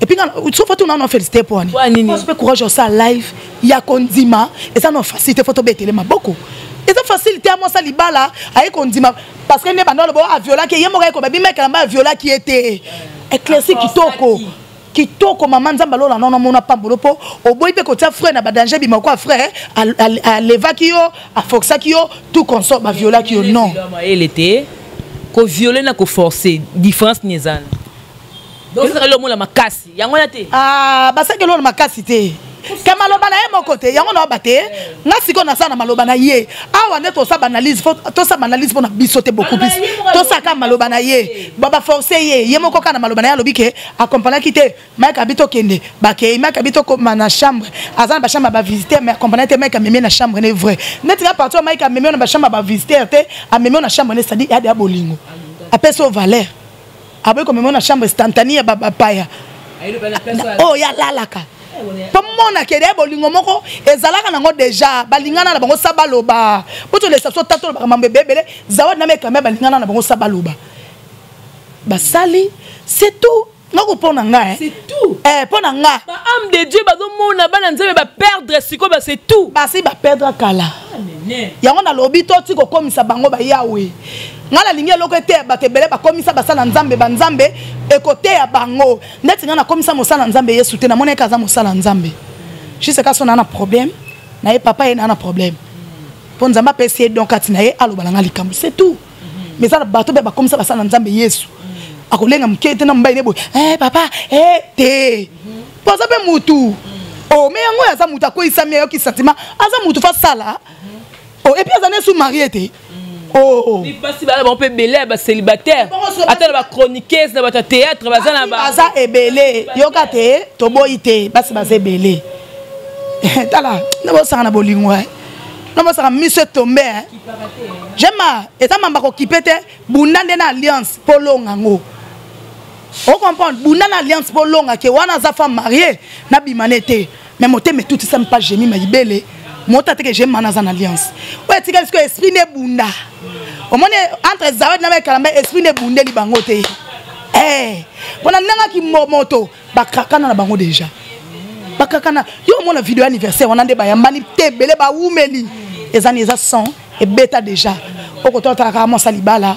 et puis ngana so faut na féliciter pour ani on se fait courage ça live ya kondima et ça non facilité photo betele maboko et ça facilité à moi ça libala ay kondima parce que ne bandolo bo a viola ke yemo ko ba bi meka ba viola qui était éclairci kitoko maman nzamba lola non mona pambolo po oboyi pe ko tia frère na ba danger bi mako frère a leva ki yo a foxa ki yo tout consort ba viola ki yo non il était ko violer na ko forcer différence nezana donc ça le mola makasi yango na te ah ba ça que lo makasi te ke maloba na ye moko te yango na bate nga siko na sana maloba na ye awa ne to sa banalise to sa banalise pour na bisoter beaucoup plus to sa ka maloba na ye baba forcer ye moko kana maloba na ye lobike accompagner kite Mike abito kende ba ke Mike abito ko na chambre azana ba chambre ba visiter mais accompagner te Mike ameme na chambre ne vrai net nga partout Mike ameme na ba chambre ba visiter te ameme na chambre ne sadi ya de bolingo apeso valeur aboy ko meme na chambre instantanée ba paya oh ya lalaka pomona ke de bolingo moko ezalaka nango déjà balingana na bango sabaloba poto le saso tato ba mambe bebele Zawadi na meka me balingana na bango sabaloba basali c'est tout ngoko pona nga c'est tout pona nga ba âme de Dieu bazo mona bana nzebe ba perdre siko ba c'est tout ba si ba perdre kala yango na lobi to ti ko komisa bango ba yawe ngala lingi eloko te batebele bakomisa basala nzambe banzambe ekote ya bango ndeti ngana komisa mosala nzambe Yesu te na moneka za mosala nzambe juste ka sona na problème na ye papa ye na na problème pour nzamba pesi donc atina ye alo balanga likambo c'est tout mais ça bato be ba comme ça basana nzambe Yesu akolenga mkete na mbaye nebo papa te poza pe mutu oh mais yango ya za mutu akoisa me yo ki sentiment aza mutu fa sala oh et puis azane sous marié te oh ni basi ba on peut belé ba célibataire attends ba chroniqueuse na ba théâtre ba za na ba aza ebele yoka te to boite basi ba ebele tala na bo sanga na bolingwa na bo sanga mise tombe j'aime et ça mamba ko kipete bundande na alliance polonga ngo on comprend bundana alliance polonga ke wana za femme mariée na bimanete mais moté mais tout ça me pas gémi ma ibele mota te que j'aime na za alliance ouais tika est-ce que esprit ne bunda au monde entre zawad na kalamba esprit ne bunde li bango te pona nanga ki moto bakakana na bango déjà bakakana yo mona vidéo anniversaire on ande ba yambani te belé ba umeli ezani eza son et bêta déjà okotota ka mo salibala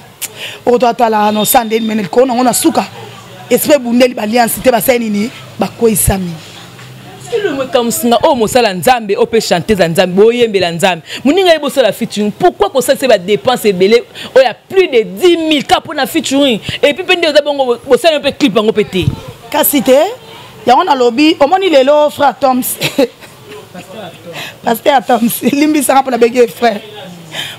okotota la no sande menel ko na suka esprit bundeli ba alliance te ba senini ba koisami si le mot comme ça o mo sala nzambe o peut chanter za nzambe o yembela nzambe muninga ebo sala featuring pourquoi ko ça c'est ba dépense belé o ya plus de 10 000 ka pour na featuring et puis pende za bongo bo sala un peu clip bango pété kasite ya on a lobby o moni lelo frère Toms pasteur Toms limbi sera pour la bégué frère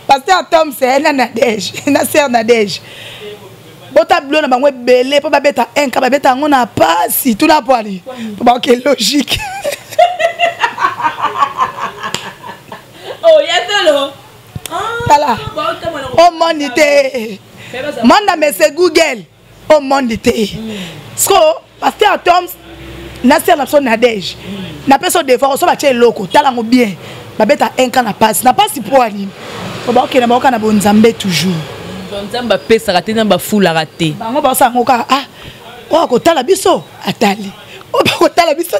pasteur Toms c'est Nadège na sœur Nadège bota blo na bango belé po ba beta un ka ba beta ngona pasi tout na poali po ba que logique oh ya talo tala o mondité manda messe Google o mondité sko pasteur Toms na sœur na son Nadège na peso de fois so ba tie loko tala ngo bien ba beta un ka na pasi poali po ba que na ba ka na bonzambe toujours nzamba pesa raté namba fula raté bango ba sa ngoka o ko tala biso atali o ba ko tala biso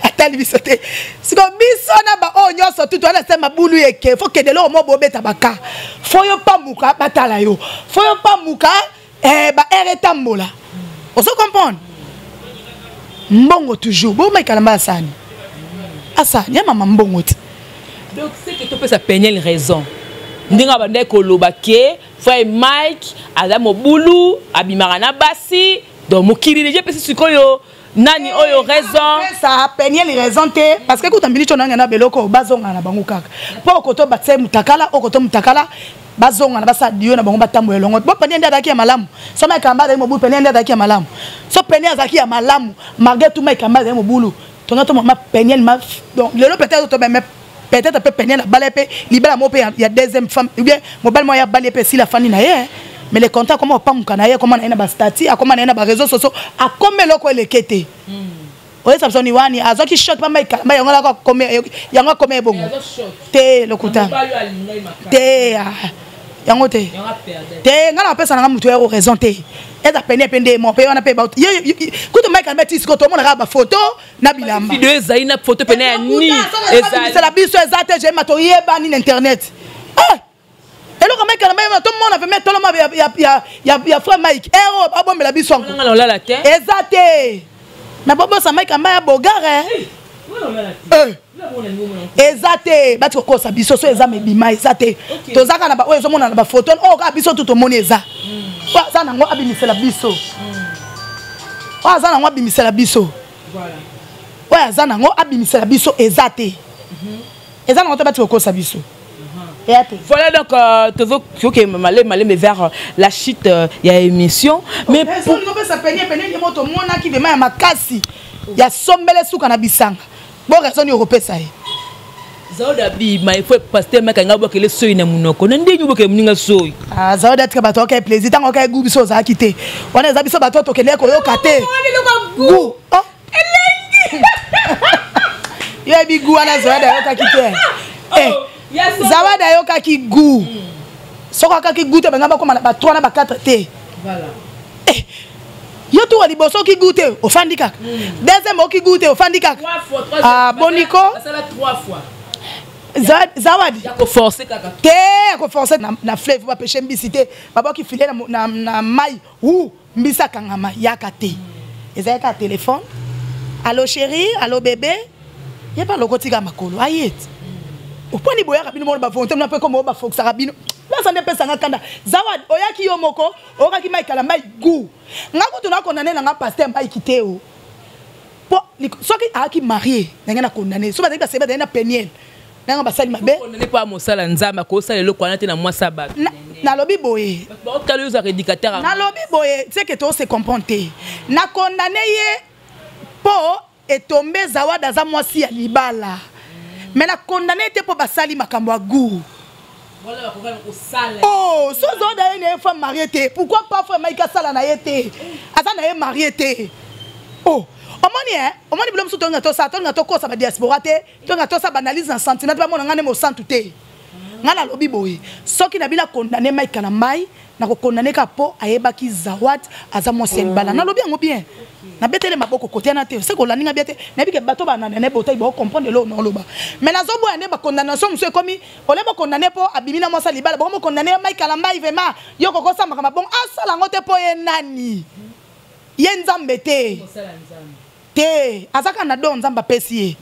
atali biso te siko biso na ba o nyoso tutu ana sema bulu yeke faut que de lo mo bobeta baka faut yo pamuka batala yo faut yo pamuka ba eretambola on se comprendre mbongo toujours bo mai kalamba asani ya mama mbongo ti donc c'est que tu peux ça peigner une raison ndinga bande ko lobake frère Mike ala mobulu abimara na basi donc mokili déjà pesi sikoyo nani oyo raison ça peigner les raisons te parce que kutambili chona ngana beloko bazonga na bango kaka po koto batse mutakala okoto mutakala bazonga na basa dio na bango batambo elongo bo peigner nda daki ya malamu so mai kamba da mobulu peigner nda daki ya malamu so peigner zaki ya malamu malgré tout mai kamba da mobulu tonato mama peigner ma donc le peut-être to même peut-être peut peigner la balle pe libéra mo pe il y a deuxième femme ou bien mobile mo ya balle pe si la famille na ye mais les contacts comment pas mukana ye comment na ba statut comment na ba réseaux sociaux a comme loko le kete oye ça ni wani azoki shot pa mai yango la ko comme yango comme bongo te lokuta te yango te te ngala pesa na mutu ya raison te eza pende mo pe wana pe ba kuto mai kan beti siko to mona ba photo na bilamba vidéo ezali na photo pene ya ni ezali c'est la biso ezate je mato yeba ni internet elo ka mai kan mai to mona fait mettre to ma ya frère Mike ero abombe la biso ngo ngala la te ezate na bobo sa mai kan mai bogare ezate bati ko sa biso so ezame bima ezate tozaka na ba oyo zo mona na ba photo o ka biso tout moni eza wa sana ngo abimisela biso wa sana ngo abimisela biso voilà wa sana ngo abimisela biso ezate ezana ngo bati ko sa biso voilà donc faut que malé vers la chute il y a émission mais pour nous ça peine moto mona ki bema ya makasi ya sombele suka na bisanga bon raison européen ça Zaoda bi ma il faut pasteur maka ngabo ke le soyi na munoko na ndi nyubo ke muninga soyi Zaoda tika bato ka plaisir tango ka gubi so za kite wana za biso bato to kele ko yo kate gu elengi yo bi gu wana Zaoda yo ka kite Zaoda yo ka ki gu soko ka ki gu te ngaba ko na ba 3 na ba 4 te voilà yo tu wali boso ki goûte au fandika deuxième ki goûte au fandika 3 fois boniko ça la 3 fois Zawadi ya ko forcer kaka te ko forcer na fleuve ba pêcher mbisité baba ki filer na mai ou mbisa kangama yaka te ezaka téléphone allô chérie allô bébé y a pas le kotika makolo ayet au point ni boya rabino mo ba volonté na pe comme ba fox rabino ça ne peut pas kanda zawad oyaki yo moko okaki mai kala mai gu ngako tuna condamné na pasteur mai kiteo po soki aki marié na condamné so ba dika seba na peniel na ba sali mabe condamné pas mosala nzamba ko sala le kwana te na moi sabat na lobi boye ba talo yo za rédicateur na lobi boye c'est que to se comprendre na condamné ye po et tombé zawad za mwasi ya libala mais na condamné te po basali makambo ya gu. Oh, so zoda une femme mariée. Pourquoi pas frère Maïka sala na yete? Asa na ye marié te. Oh, omoni bilom so tonga to sa ko sa ba diaspora te, tonga to sa banalise en sentiment ba mona ngane mo santu te. Ngala lobi boye. Soki na bila condamner Maïka na mai, na ko condamner ka po ayebaki zawad aza mwasi bala. Na lobi ngo bien. Na betele maboko côté na te, c'est ko la ninga biete. Na bi ke bato ba na ne bota ibo comprendre lo non loba. Mais na zo bo ane ba condamnation monsieur komi, ole bo condamner po abimi na mwasi libala, bo mo condamner Maïka na mai vraiment. Yo ko sa makama bon asala ngote po ye nani. Ye nzambe te. Te, azaka na don nzamba pesi.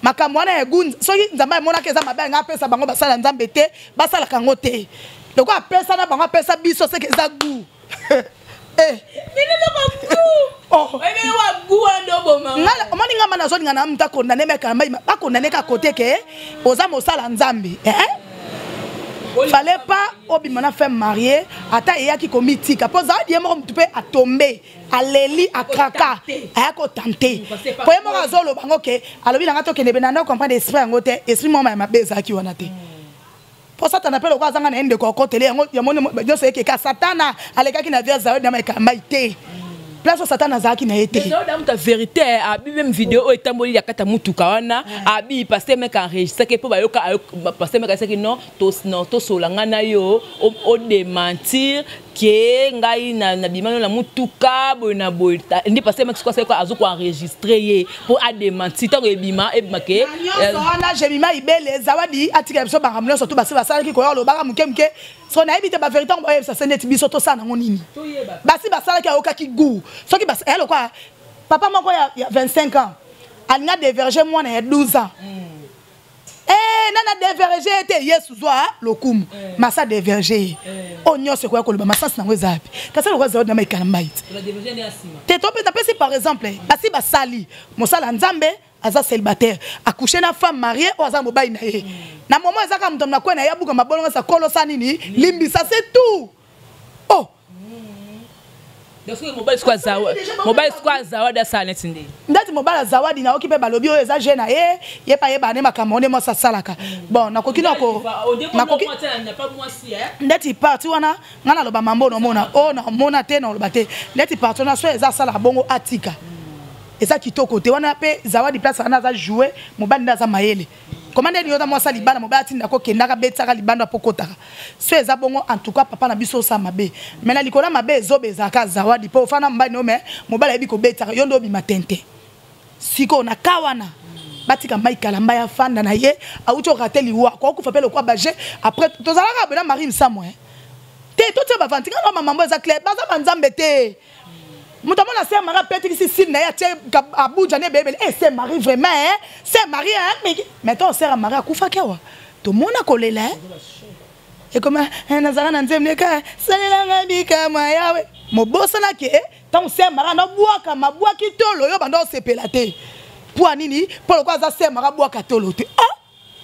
Makambo na egunza, soki nzamba mona ke za mabe nga pesa bango basala nzambe te, basala kango te. Loko apesa na bango apesa biso se ke za gu. Oh, omoni ngamba na zoni ngana mta condamné meka mai ba condamné ka côté ke oza mosala nzambe fallait pas obimana faire marier ata eyaki komitika po za die mo mtu pe atombe aleli akraka ayako tenter po yemo razolo bango ke alobi na ngato kende benana comprendre esprit ngote esprit mo ma beza ki wana te. Pour ça, tu appelles au Kazanga et de Kokotele, il y a mon Dieu, c'est que Satana, à l'écart qui n'a vu Zao de Maïté. Place au Satana Zaki n'a été. La vérité, à même vidéo, et tamboli ya kata mutukawana, abi pasteur mec enregistré que pour bayoka pasteur mec que non, to solangana yo, o démentir que ngai na bimano la mutuka boina boita. Ndi pasteur mec quoi c'est quoi azuko enregistré pour a démentir tant ebima e make. Ona jebima ibele zawadi atika biso bangamlo surtout basala ki koyo lo banga mukemke. So na ebite ba vérité on ba ça c'est net biso to sana ngonini. Basi basala ki ayoka ki gu. So qui bas elle quoi papa moko il y a 25 ans alinga déverger moi na 12 ans nana déverger était yesu zwa lokumu masa déverger onyo se quoi ko le masa na wezapi kasa lo kwaza na maikana maiti te to peut appeler par exemple basi basali mosala nzambe aza célibataire accoucher na femme mariée ou aza mobile na ye na moment ezaka mtu na kwena ya buka mabolonga sa kolosa nini limbi ça c'est tout. Oh mobile squad zawadi sana tinde ndati mobile zawadi na okipe balobi oyo eza jeune ye pa ye bane makamone mo sasalaka bon nakokina ko ndati parti wana ngana loba mambo no mona o na mona te na loba te ndati parti na so eza sala bongo atika eza kitoko te wana pe zawadi place wana za jouer mobile ndaza mayele commande ni yota mwasa libana mobile tinda ko kendaka betaka libanda pokotaka so eza bongo en tout cas papa na biso sa mabe mais na likola mabe ezobeza ka zawadi po fana mbani no mais mobile ebi ko betaka yondo bi matente siko na kawana batika Maïka la mbaya fanda na ye auto rateli wa ko ku fapelo kwa baje après tozalaka bena Marie Msamwe te tout ba vantika no mambo eza clair baza banzambe te. Moutamon la sœur Marie peut-être ici si n'a pas Abuja ne bébé c'est Marie vraiment hein c'est Marie hein mais ton sœur Marie a kufa kewa tout monde a collé là et comment nazara na nzemne ka salela ngabika mayawe mo bossa na ke ton sœur Marie na boaka mabwaki tolo yo bando sepela te pour nini pour quoi ça sœur Marie boaka tolo te ah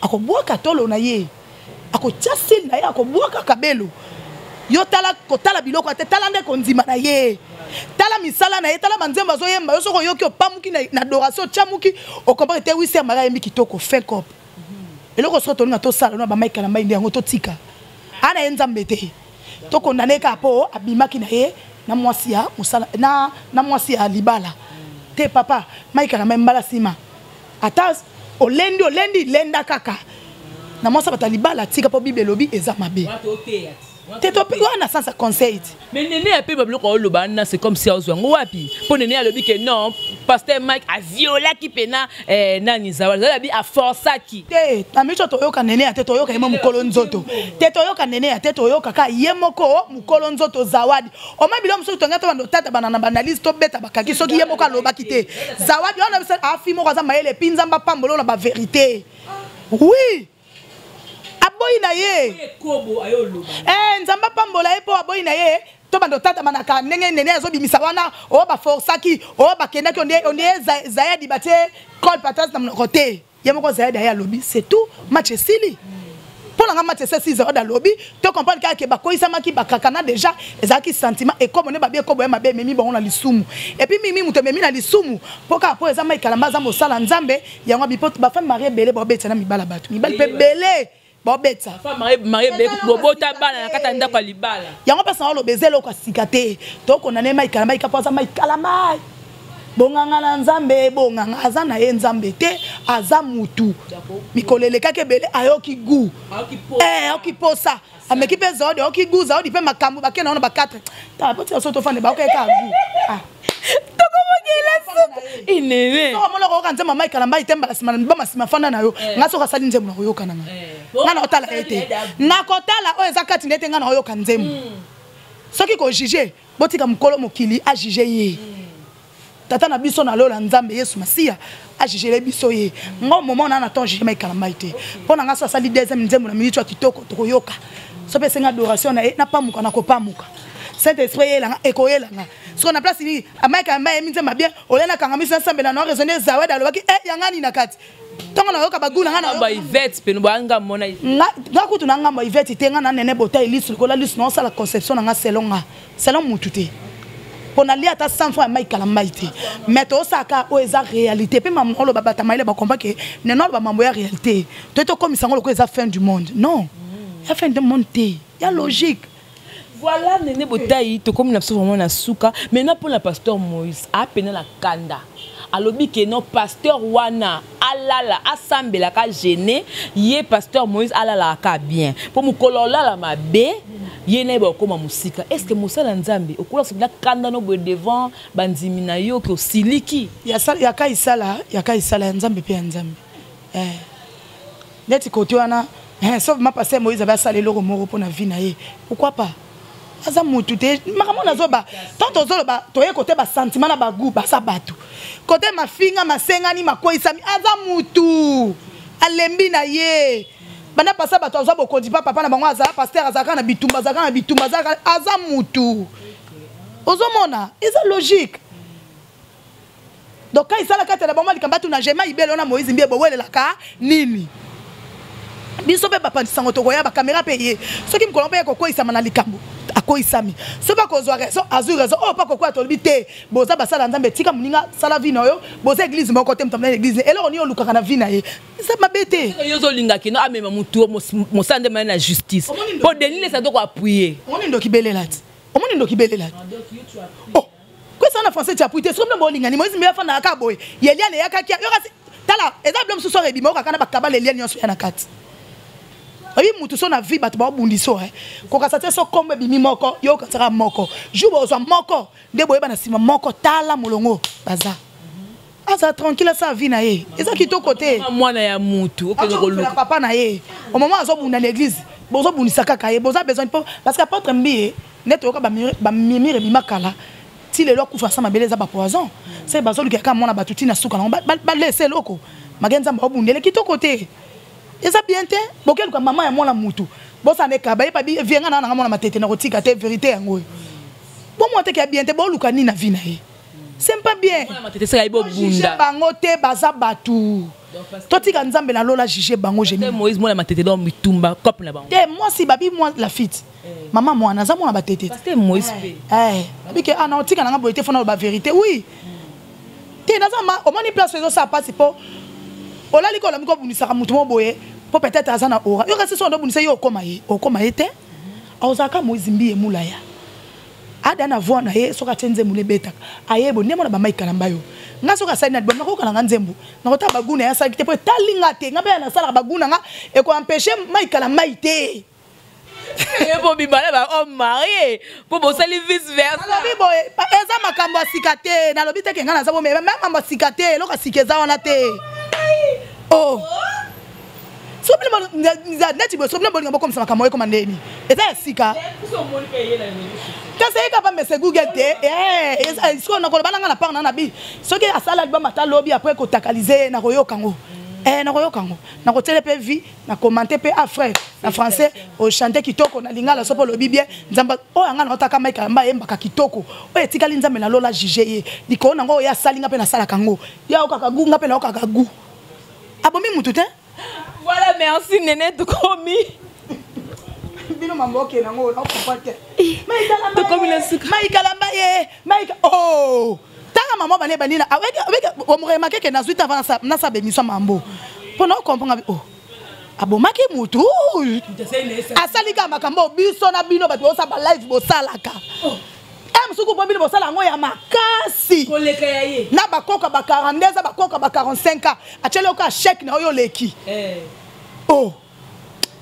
akobwaka tolo na ye akotiasil na ye akobwaka kabelo yo tala kotala biloko ate tala nde konzima na ye tala misala na ye tala manzemba zo yemba yo soko yoki opamuki na adoration chamuki o comprendre te wi ser mara yembi kitoko fait cop eloko so to nga to sala no ba Maïka na mai ndango to tika ana enzambe te to condamner ka po abimaki na ye na mwasi ya musala na mwasi ya libala te papa Maïka na mai mbala sima ata olendi lenda kaka na mwasa batalibala tika po bible lobi eza mabe te topi wana sans conseil mais nene a pe bablo ko lobana c'est comme si ozwango wapi po nene a lobi que non pasteur Mike a violé qui pena nani zawadi a bi a força qui te na micho to yoka nene a te to yoka yemo mukolo nzoto te to yoka nene a te to yoka ka yemo ko mukolo nzoto zawadi o ma bilo mso to ngata bando tata banana banalise to beta bakaki soki yemo ka loba kite zawadi ona bisa afi mo kaza mayele pinza mba pambolo na ba vérité oui aboyi na ye nzambe pambola ye po aboyi na ye to bando tata manaka ndenge nene azobimisa wana o ba forsaki o ba kendaki on est Zayadi batie col patas na côté yemoko Zayadi ya lobby c'est tout match sili pour la match c'est 6 heures dans lobby to comprendre que ba koisa maki ba kakana déjà ezaki sentiment et comme on est ba bien ko boya mabe memi bon na lisumu et puis mimi muto memi na lisumu poka po ezama ikalamba za mosala nzambe yango bipoto ba femme mariée belé bo betana mibala batu mibali pe belé bo betsa femme mariée belé bobota bana na kata ndako libala yango pesa lo bezelo ko sikate to ko na nema ikalamba ikapoza mai kalamba bonganga na nzambe bonganga aza na ye nzambe te aza mutu mikolele kake bele ayoki gu ayoki posa ameki pe zodi ayoki gu zodi pe makambu bakena ona ba 4 ta poti soto fane ba okeka gu toko mongela suku inewe to mola ko kanze mama ikalamba itemba la simana ba masima fana na yo ngaso ka sali nzembo na yoka nanga ngana otala ete nakotala o ezakati ndete ngana oyoka nzembo soki ko juger botika mukolo mokili a juger ye tata na biso na lola nzambe Yesu Masia a jugé biso ye ngo moment na attend jugé mai kalamba ite pona nga so sali deuxième nzembo na minute kitoko to yoka so pe senga adoration na pa muka na ko pa muka Saint Esprit yela ekoyela nga so na place ni amaka mai nzemba bien olena kanga misa nsambe na no raisonner zawe da lobaki yangani na kati tonga na yoka baguna nga na ba Yvette pe no banga mona nga kutu na nga ba Yvette te nga na nene bota ilisu ko la lisu no sala conception nga selon mutute pona li ata 100 fois mai kala maite mais to saka o eza réalité pe maman lo babata maile ba comprendre que neno ba mambo ya réalité to comme sango ko eza fin du monde non ya fin du monde te ya logique voilà nene botai to comme na so vraiment na suka maintenant pour la pasteur Moïse a peine la kanda alobi que non pasteur wana alala asambela ka gêné ye pasteur Moïse alala ka bien pour mukolola la mabe yene ba koma musika est-ce que mosala nzambe okola sobina kanda no bo devant bandimi na yo ko siliki ya ka isala nzambe pe nzambe neti koto wana sauf ma pasteur Moïse ba sala loko moko pona vie na ye pourquoi pas aza mutu te makamona zoba tanto zoloba toye côté ba sentiment na ba goût ba sabatu côté mafinga masengani makoisami aza mutu alembi na ye bana pasa bato aza bokodi papa na bango aza pasteur azaka na bitumba aza mutu ozomona eza logique donc quand isala kata na bango likambatu na jema ibelo na Moïse mbie bowelela nini biso pe papa sango to koya ba caméra payé soki mkolon pe ko koisama na likambo akoisami so ba kozwa raison azur raison oh pas kokwa to bité boza basala nzambe tika muninga sala vino yo boza église moko te mtamna église elo ni oluka na vina ye c'est mabete yo zo linga kino amema mutu mosande mana na justice po denile ça doit appuyer omoni ndo kibelela oh quoi ça en français tu appuyer c'est comme no linga ni Moïse me fa na ka boy yeliane yakakia yo kasi tala exemple so so rebimo ka kana bakabala eliane yo so ya na kati oyi mutu so na vie bato ba bundiso ko ka sate so kombe bimi moko yo ka tsaka moko jubo zo moko de boye bana sima moko tala molongo baza asa tranquille sa vie na ye eza kito côté mwana ya mutu okenge ko luka papa na ye au moment azo bunda na l'église bozo bundisa kaka ye boza besoin parce que apôtre mbi neto ka ba mimire bimakala ti le lokufa sa mabeleza ba poison c'est bazo luka ka mona batuti na suka na ba laisser loko magenza ba bundele kito côté eza bien te bokel kwa mama ya mwana mutu bosa ne ka ba vienga na mwana matete na kotika te vérité yango bon moi te ka bien te bo luka ni na vie na ye c'est pas bien mwana matete sa ibo bunda bango te baza batu totika nzambe na lola juger bango je Moïse mwana matete do mitumba cop na bango te moi si babi moi la fite maman mwana za mwana batete parce que Moïse pe babi ke ana otika na ngabo te fona ba vérité oui te na za ma o moni place zo ça passe po olali ko la miko bunisa ka mutu mo boye po peut-être azana ora yo kasi so ndo bunisa yo okoma ye te ozaka Moïse mbiye mulaya ada na voix na ye soka tenze mule betaka ayebo ndemo na ba maika na mbayo nga soka sali na bon na ko kala nzembo na ko ta baguna ya sali te po talinga te ngabe na sala baguna nga e ko empêcher maika na maite et pour bibala ba homme marié pour bosali vice versa na bibo eza makambo asikate na lobi te ke nga na zabo me makambo asikate loka sikeza wana te oh Souvent, neti bo souvent bolinga comme ça makambo ko mandeni. Eza sika. Kasa eka pa mese Google te. Est-ce qu'on a ko bana na par na bi. Soki asala ba mata lobby après ko takaliser na koyo kango. na koyoka ngo na kotele pe vie na commenter pe a frère na français au chanter kitoko na lingala sopo lobi bien nzamba o anga na otaka Mike Kalamba yembaka kitoko o etikali nzambe na lola juger ye diko na ngo ya salinga pe na sala kango ya okaka gunga pe na okaka gu abomi mutu te voilà merci Néné Tukomi bino mamboke na ngo na kopate Mike Kalamba ye Mike oh tanga maman bane banina avec on me remarquer que na suite avant na sa bémission mambo pour nous comprendre oh abomaki mutu asalika makambo biso na bino bato osa ba live bo salaka msuku bo bino bo sala ngo ya makasi koleka ya ye na bakoka ba 42 bakoka ba 45 achele oka chèque na oyo leki oh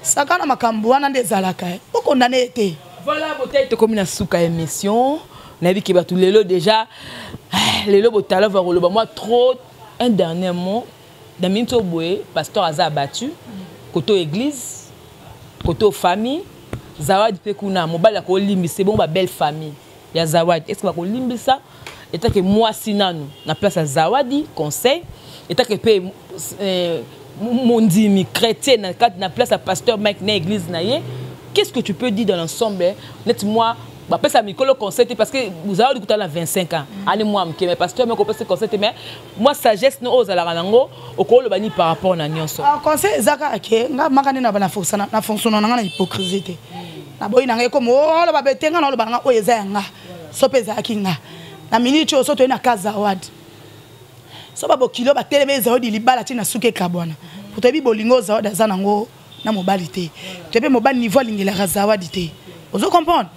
sakana makambo wana ndezalaka oko ndane ete voilà botai to comme na suka émission na bi ke ba tout lelo déjà lelo botala va roloba moi trop un dernier mot dans minto boé pasteur Aza abattu koto église koto famille Zawadi pe kuna mobala ko limbi c'est bon ba belle famille ya Zawadi est-ce que ba ko limbi ça état que moi sinanu na place à Zawadi conseil état que pe mondimi chrétien na place à pasteur Mike na église na ye qu'est-ce que tu peux dire dans l'ensemble net moi bah parce que Mikolo conseil parce que vous avez écouté à 25 ans allez moi mais pasteur mais qu'on conseil mais moi sagesse no aux ala rango au ko le bani par rapport na nyonso conseil zaka ke nga makane na bana fonction na hypocrisie na boyi na ngeko mo lo ba betenga na lo banga o yeza nga so peza kinga na minute o so to na kaza Zawadi so ba bokilo ba teleme Zawadi libala tina suke kabwana pour tebi bolingo Zawadi azana ngo na mobilité tebi mobile niveau lingela Zawadi te ozo comprendre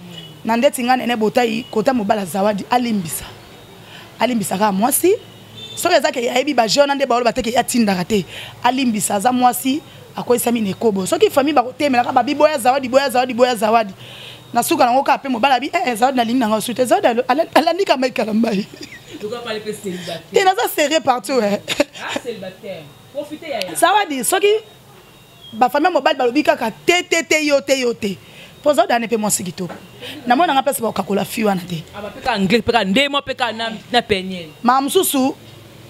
nandeti nga nene botai kota mobala Zawadi alimbisa ka mwasi so ezake ya ebi ba jeune nde ba bateke ya tindaka te alimbisa za mwasi akoisa mine kobo so ki famille ba kotemela ka babi boya Zawadi na suka nango ka pe mobala bi Zawadi na linga nga sute Zawadi alanika Mike Kalamba tu vas parler célibataire te na za serré partout célibataire profiter ya Zawadi so ki ba famille mobile ba lobika ka yote pozo dane pe mwasi kitoko na mona nga pesa ba kakola fiwa na te aba peka anglais peka ndemo peka na penye ma msusu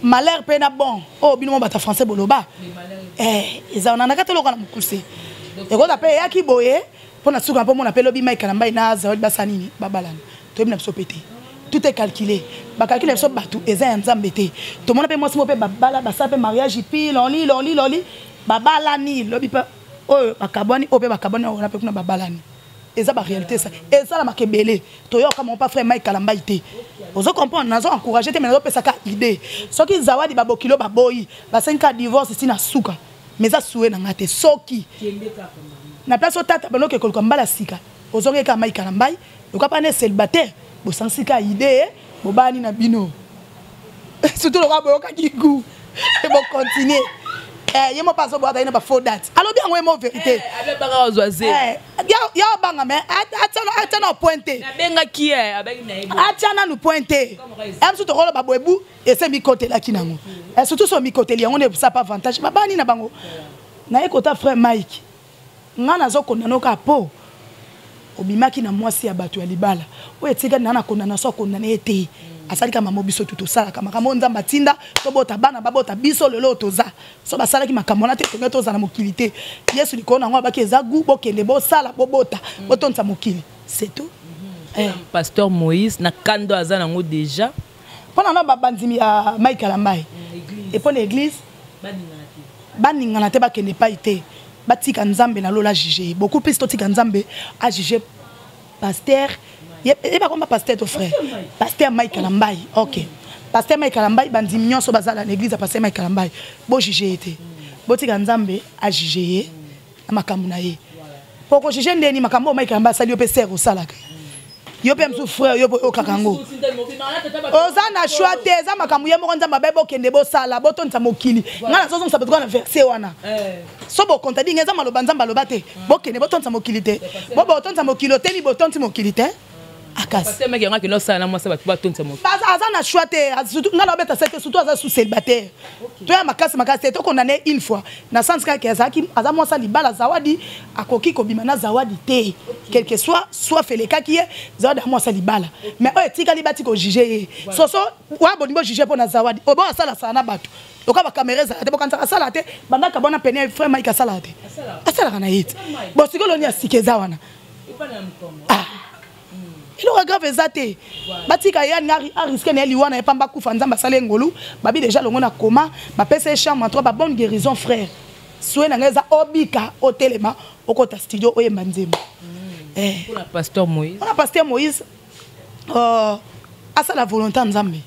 malheur pe na bon oh bino bata français boloba eza na nakatelo kana mukuse eko ta pe yaki boye pona suka po mona pe lobi Mike Kalamba na Zawadi basanini babalana to bina biso pété tout est calculé ba calculer biso batu eza nzambe te to mona pe mwasi mo pe babala basa pe mariage pi loli babala ni lobi pe oh bakaboni ope bakaboni ona pe kuna babalani eza ba réalité ça eza la makebele to yo comme mon pas frère Mike Kalamba ité ozo comprendre nazo encourager te mais nazo pesa ka idée soki Zawadi babokilo baboyi ba 5 ans divorce ici na suka mais ça soué na ngate soki na place otata bano ke kolko mbala sika ozo ngeka Mike Kalamba yoka pa ne célibataire bo sansika idée bo bani na bino surtout le rabo yoka kigu et bon continuer yemo pas so boata ina ba for that alors bien ngwe mo vérité avec banga ozoaze ya banga mais atana pointer na benga ki avec na ibo atana nous pointer em surtout rolo ba boebu et c'est mi côté la kinango et surtout so mi côté li on ne ça pas avantage babani na bango na ekota frère Mike ngana zo kondana ka po obimaki na mwasi ya bato ya libala o etika na kondana so kondana ete asali kama mobiso tutosala kama kama nzamba tinda to bota bana babota biso lelo toza so basala ki makamona te to toza na mokilité Yesu likona ngo abaki ezagu bokende bo sala bobota botonza mokili c'est tout pasteur Moïse na kando azana ngo déjà pona na babanzimi ya Mike Kalamba et pour l'église baningana te bakende pa ite batika nzambe na lola juger beaucoup plus to tika nzambe a juger pasteur et pas comme pasteur ton frère pasteur Mike Kalamba OK pasteur Mike Kalamba bandi nyonso bazala na l'église pasteur Mike Kalamba bo juger été botika nzambe a juger na makambo na ye poko juger ndeni makambo Mike Kalamba sali yo pe ser au salaka yo pe msu frère yo o kakango oza na choix te za makambo ye mo nzamba bebo kende bo sala bo tonza mokili ngana sozo msa betwa na verset wana so bo kontadi ngeza maloba nzamba lobate bo kende bo tonza mokili te bo tonza mokili te ni bo tonza mokili te akasi pasteur mec ngaki no sala moi ça ba tonza mokili aza na choix te surtout ngana beta c'est surtout aza sous célibataire to ya makasi to condamné une fois na sens ka kezaki aza moi ça libala Zawadi akoki ko bimana Zawadi te quel que soit feleka ki Zawadi moi ça libala mais o etika libati ko juger so wa bonimbo juger pour na Zawadi obo asala sana bato loka ba caméra za te bokanza asala te banda ka bona pene frère Mike asala te asala kana hit bon sikolo ni asikeza wana il aura grave ezate batika ya ngari a risqué ne liwana epamba kufa nzamba sale ngolu babi déjà longo na coma ba pese chambre toi ba bonne guérison frère soué na ngeza obika otelema okota studio oyemba nzembo pour la pasteur Moïse asa la volonté nzambe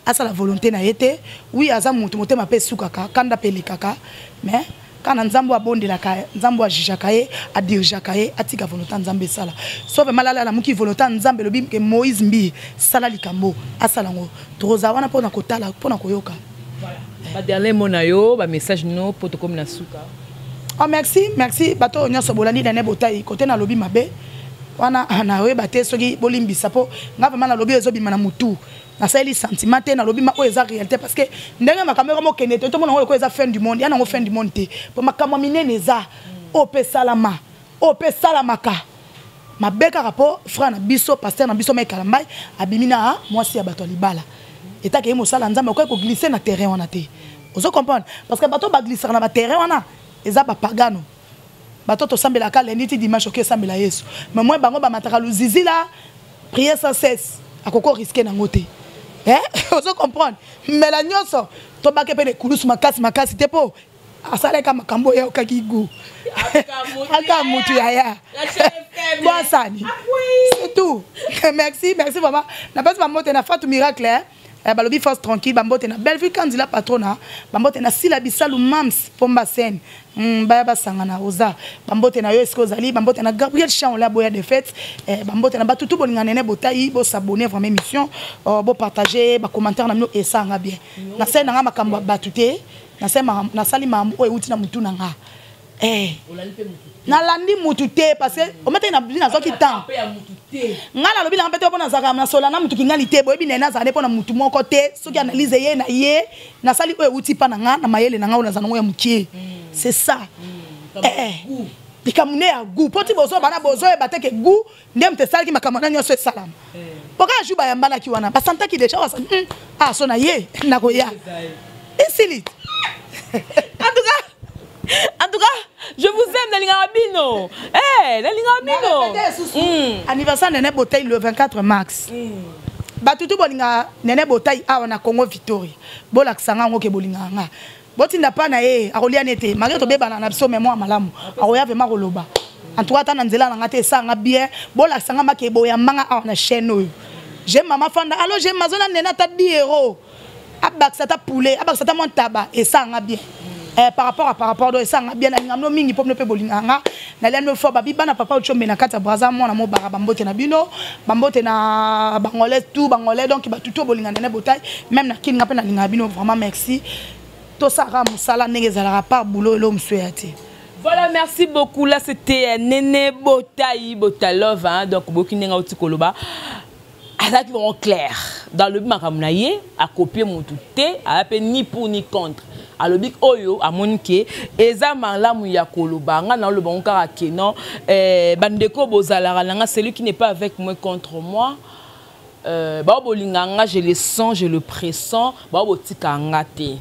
asa la volonté na yete oui aza mutu motema pe sukaka kanda pe likaka mais kana nzambo abondela ka nzambo ajijaka ye adirjaka ye atika volonté nzambe sala sauf malala la muki volonté nzambe lobi ke Moïse mbi sala likambo asala ngo troza wana pona kotala pona koyoka ba dernier mot na yo ba message no poto comme na suka oh merci bato nyoso bolandi na botai côté na lobi mabe wana na we baté soki bolimbisa po ngava mana lobi ezobima na mutu na sali sentiment te na lobi ma o eza réalité parce que ndenge makamera mo kenete to mona ko eza fin du monde yana ngo fin du monde te po makamwa minene eza o pe salamaka mabeka rapport frère na biso pasteur na biso meka lambai abimina mwasi ya bato libala etaka ye mosala nzambe ko glisser na terrain wana te ozo comprendre parce que bato ba glisser na ba terrain wana eza ba pagano bato to sambela ka lundi ti dimanche ke sambela Yesu mais moi bango ba mataka luzizi la prier sans cesse akoko risquer na ngote ozo comprendre mais la nyonso to ba ke pe de kulusu makasi te po asala ka makambo ya okakigu aka mutu ya bon sani c'est tout merci vraiment na passe mamote na Fatou Miracle balobi force tranquille bambote na Belleville Kandila patrona bambote na Sila Bisalu Mams Pomba Sen baya basangana oza bambote na yo esko zali bambote na Gabriel Chan la boya de fête bambote na batutu bolinga nene botai bo s'abonner vraiment émission bo partager ba commentaire na mino esanga bien na sena nga makambo batute na sema na sali mambo o euti na mutu na nga na landi mutu te parce que o mete na bina zoki temps ngala lobi la mpete pona zaka na sola na mutu kingali te boyebi na za pona mutu moko te soki analyse ye na ye na sali o euti pa na nga na mayele na nga o na zango ya mukie c'est ça bikamune ya gu poti bozo bana bozo e bateke gu ndem te sali ki makamana nyoso salam poka juba ya mbala ki wana basanta ki deja wasa so na ye na ko ya insilit En tout cas, je vous aime, Nalingabino. Nalingabino. Anniversaire Nene Botay le 24 mars. Batutu bolinga Nene Botay a na Congo Victoria. Bolak sanga ngoke bolinga nga. Boti na pa na ye akolia nete. Malgré to beba na biso mémoire malamu. Akoya vraiment koloba. En tout cas ta nzela na ngate sanga bien. Bolak sanga makebo ya manga a na chaîne oyo. J'aime maman fanda. Alors j'aime mazona Nena ta 10 euros. Abak sata poulet, abak sata mon tabac et sanga bien. Par rapport à ça bien na ngamno mingi pop ne pe bolinganga na leno fo babi bana papa ochombe na kata braza mona mo bara bambote na bino bambote na bangolais tout bangolais donc ba tuto bolingana na botay même na kinga pe na linga bino vraiment merci to sara musala ngezala par boulot lo msouati. Voilà, merci beaucoup. Là c'était Nene Botay Botalove hein, donc bokinenga oti koloba avec vraiment clair dans le makamunaye à copier mon touté à peine ni pour ni contre. Alors big oyo a monike eza malamu ya koloba nga na le bon karaké non bandeko bozala nga celui qui n'est pas avec moi contre moi ba bolinganga je le sens je le pressens ba botika ngate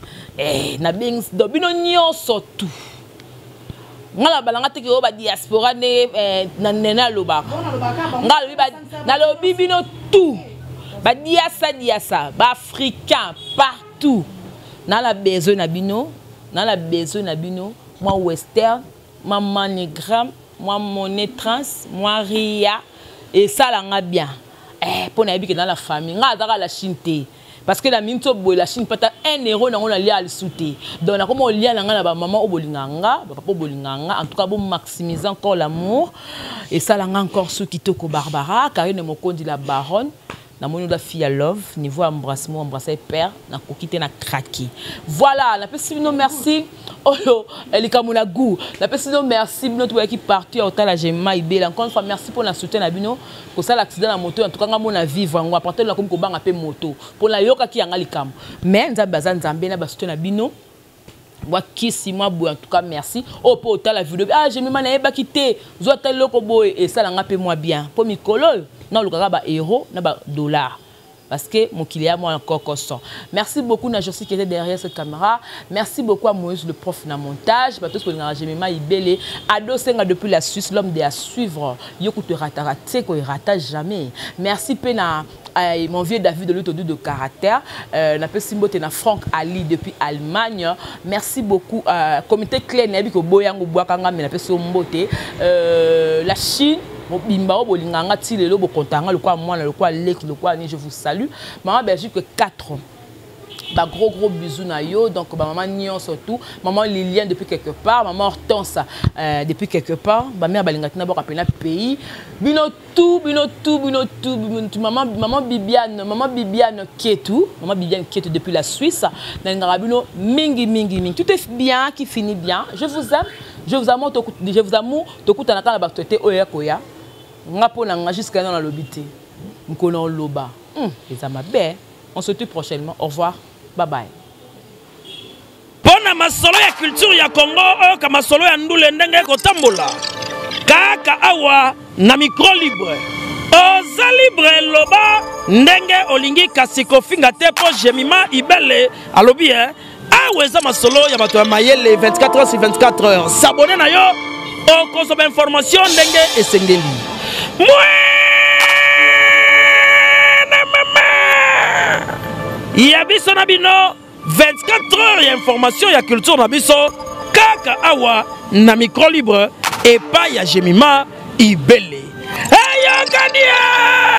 na bing do bino nyonso tout ngala balanga te ko ba diaspora ne na nena loba ngala na lobi bino tout ba diasa ba africain partout. Dans la besoin na bino, moi western, moi manigram, moi monnaie trans, moi ria et ça là bien. Pour na que dans la famille, nga dans la Chine té. Parce que la minto boy la Chine pata 1 euro na on a lié à souté. Donc na comment on lié na ba maman obolinganga, papa obolinganga, en tout cas bon maximiser encore l'amour et ça là encore ceux qui toko Barbara, Karine Mokondi la baronne. Na moni la fille à love niveau embrassement embrasser père na kokité na craquer voilà la personne non merci oh elika mona goût la personne merci notre qui parti au tal la Gemma ibela encore une fois merci pour la soutien na bino pour ça l'accident la moto en tout cas ngamo vivre on apporter la comme ko banga pe moto pour la yoka ki yanga likam mais nzambe nzambe na ba soutien na bino moi qui si moi en tout cas merci oh pour la vidéo j'ai mis na eba kité zo tel loko boy et ça la ngape moi bien pour mikolo non le ba euro na ba dollar parce que mon client moi encore constant. Merci beaucoup à Josie qui était derrière cette caméra. Merci beaucoup à Moïse le prof na montage. Parce que Jémima Ibele Ado Senga depuis la Suisse, l'homme de à suivre. Yoko te ratara ko il rata jamais. Merci pena mon vieux David de l'autre de caractère. La Simbo na Franck Ali depuis Allemagne. Merci beaucoup comité clé Nabi ko boyango boakanga mais la Sombote. La Chine Bimbao bolinganga ti lelo bo kontanga le quoi moi le quoi lek le quoi ni je vous salue. Maman Belgique 4. Bah, gros bisous na yo. Donc bah, maman Nyon surtout, maman Liliane depuis quelque part, maman Hortense depuis quelque part, bah mère balingatina bo rappeler pays. Bino tout maman Bibiane Ketou, depuis la Suisse. Bino mingi. Tout est bien qui finit bien. Je vous aime. Je vous amour to kutanaka na baktote oya koya. Ngapo na jusqu'à dans la lobité. Mkono loba. Les amabe. On se tue prochainement. Au revoir. Bye bye. Pona masolo ya culture ya Congo ka masolo ya ndule ndenge kotambola. Kaka awa na micro libre. Oza libre loba ndenge olingi kasiko finga te po Jémima Ibele alobi aweza masolo ya bato ya mayele 24 heures sur 24 heures. S'abonner na yo o consomme information ndenge esengeli. Yabiso na bino 24 heures ya information ya culture na biso kaka awa na micro libre et pas ya Jémima Ibele. Hey,